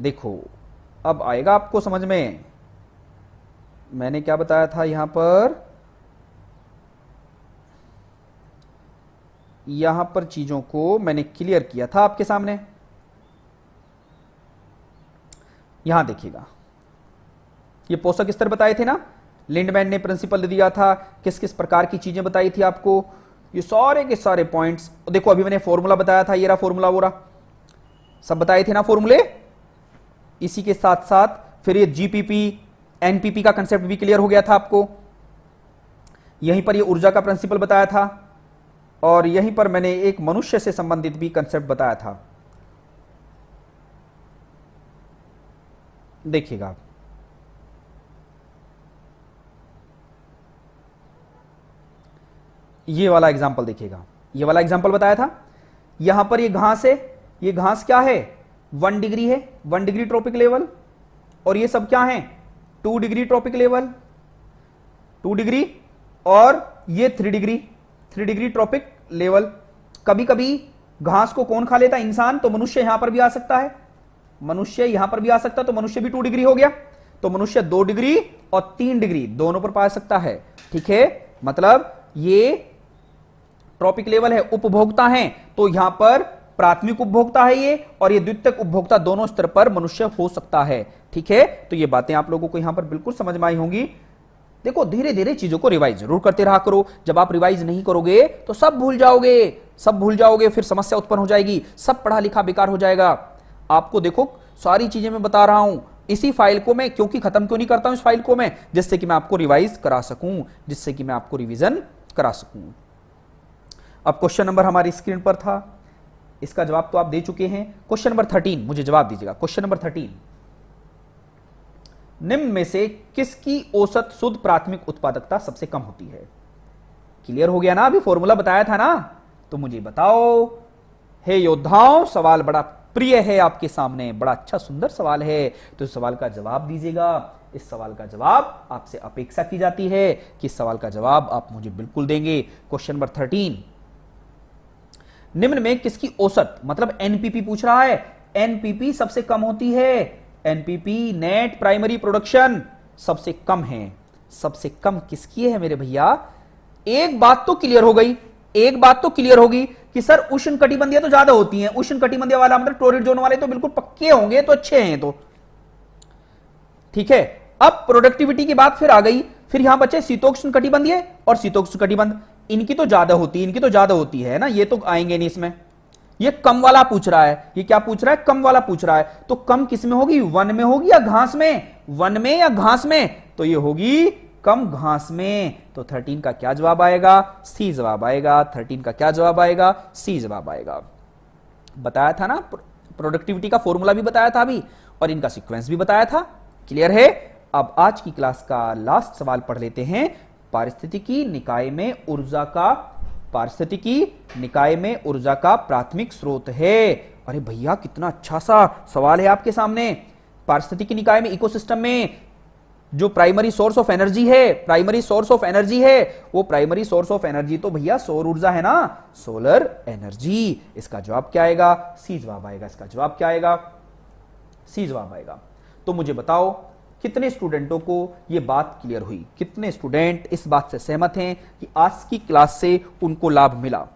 देखो अब आएगा आपको समझ में। मैंने क्या बताया था यहां पर, यहां पर चीजों को मैंने क्लियर किया था आपके सामने। यहां देखिएगा, ये पोषक स्तर बताए थे ना, लिंडमैन ने प्रिंसिपल दिया था, किस किस प्रकार की चीजें बताई थी आपको, ये सारे के सारे पॉइंट्स। देखो अभी मैंने फॉर्मूला बताया था, ये रहा फॉर्मूला, वो रहा, सब बताए थे ना फॉर्मूले। इसी के साथ साथ फिर ये जीपीपी एनपीपी का कंसेप्ट भी क्लियर हो गया था आपको। यहीं पर ये ऊर्जा का प्रिंसिपल बताया था, और यहीं पर मैंने एक मनुष्य से संबंधित भी कंसेप्ट बताया था। देखिएगा आप, ये वाला एग्जाम्पल देखिएगा, ये वाला एग्जाम्पल बताया था। यहां पर ये घास है, ये घास क्या है, 1 डिग्री है, 1 डिग्री ट्रॉपिक लेवल, और ये सब क्या है, 2 डिग्री ट्रॉपिक लेवल, 2 डिग्री, और ये 3 डिग्री, 3 डिग्री ट्रॉपिक लेवल। कभी कभी घास को कौन खा लेता है, इंसान, तो मनुष्य यहां पर भी आ सकता है, मनुष्य यहां पर भी आ सकता है, तो मनुष्य भी 2 डिग्री हो गया। तो मनुष्य 2 डिग्री और 3 डिग्री दोनों पर पा सकता है। ठीक है, मतलब ये ट्रॉपिक लेवल है, उपभोक्ता है, तो यहां पर प्राथमिक उपभोक्ता है ये, और ये द्वितीयक उपभोक्ता, दोनों स्तर पर मनुष्य हो सकता है। ठीक है, तो ये बातें आप लोगों को यहां पर बिल्कुल समझ में आई होंगी। देखो धीरे धीरे चीजों को रिवाइज जरूर करते रहा करो। जब आप रिवाइज नहीं करोगे तो सब भूल जाओगे, सब भूल जाओगे, फिर समस्या उत्पन्न हो जाएगी, सब पढ़ा लिखा बेकार हो जाएगा। आपको देखो सारी चीजें मैं बता रहा हूं, इसी फाइल को मैं क्योंकि खत्म क्यों नहीं करता हूं इस फाइल को मैं, जिससे कि मैं आपको रिवाइज करा सकूं, जिससे कि मैं आपको रिवीजन करा सकूं। अब क्वेश्चन नंबर हमारी स्क्रीन पर था, इसका जवाब तो आप दे चुके हैं। क्वेश्चन नंबर 13 मुझे जवाब दीजिएगा। क्वेश्चन नंबर 13, निम्न में से किसकी औसत शुद्ध प्राथमिक उत्पादकता सबसे कम होती है? क्लियर हो गया ना, अभी फॉर्मूला बताया था ना, तो मुझे बताओ। हे योद्धाओं, सवाल बड़ा प्रिय है आपके सामने, बड़ा अच्छा सुंदर सवाल है, तो इस सवाल का जवाब दीजिएगा। इस सवाल का जवाब आपसे अपेक्षा की जाती है कि इस सवाल का जवाब आप मुझे बिल्कुल देंगे। क्वेश्चन नंबर 13, निम्न में किसकी औसत, मतलब एनपीपी पूछ रहा है, एनपीपी सबसे कम होती है। एनपीपी नेट प्राइमरी प्रोडक्शन सबसे कम है। सबसे कम किसकी है मेरे भैया? एक बात तो क्लियर हो गई, एक बात तो क्लियर होगी कि सर उष्ण कटिबंधीय तो ज्यादा होती हैं। उष्ण कटिबंधीय वाला मतलब टोरिड जोन वाले तो बिल्कुल पक्के होंगे, तो अच्छे हैं तो ठीक है। अब प्रोडक्टिविटी की बात फिर आ गई, फिर यहां बचे शीतोष्ण कटिबंधीय और शीतोष्ण कटिबंध, इनकी तो ज्यादा होती है, इनकी तो ज्यादा होती है ना, ये तो आएंगे नहीं इसमें। ये कम वाला पूछ रहा है, ये क्या पूछ रहा है, कम वाला पूछ रहा है। तो कम किस में होगी, वन में होगी या घास में, वन में या घास में? तो ये होगी कम घास में। तो 13 का क्या जवाब आएगा? सी जवाब आएगा। 13 का क्या जवाब आएगा? सी जवाब आएगा। बताया था ना, प्रोडक्टिविटी का फॉर्मूला भी बताया था अभी, और इनका सीक्वेंस भी बताया था। क्लियर है? अब आज की क्लास का लास्ट सवाल पढ़ लेते हैं। पारिस्थितिकी निकाय में ऊर्जा का, पारिस्थितिकी निकाय में ऊर्जा का प्राथमिक स्रोत है। अरे भैया कितना अच्छा सा सवाल है आपके सामने। पारिस्थितिकी निकाय में, इकोसिस्टम में जो प्राइमरी सोर्स ऑफ एनर्जी है, प्राइमरी सोर्स ऑफ एनर्जी है, वो प्राइमरी सोर्स ऑफ एनर्जी तो भैया सौर ऊर्जा है ना, सोलर एनर्जी। इसका जवाब क्या आएगा? सी जवाब आएगा। इसका जवाब क्या आएगा? सी जवाब आएगा। तो मुझे बताओ कितने स्टूडेंटों को यह बात क्लियर हुई? कितने स्टूडेंट इस बात से सहमत हैं कि आज की क्लास से उनको लाभ मिला?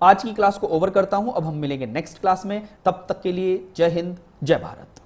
आज की क्लास को ओवर करता हूं, अब हम मिलेंगे नेक्स्ट क्लास में। तब तक के लिए जय हिंद, जय भारत।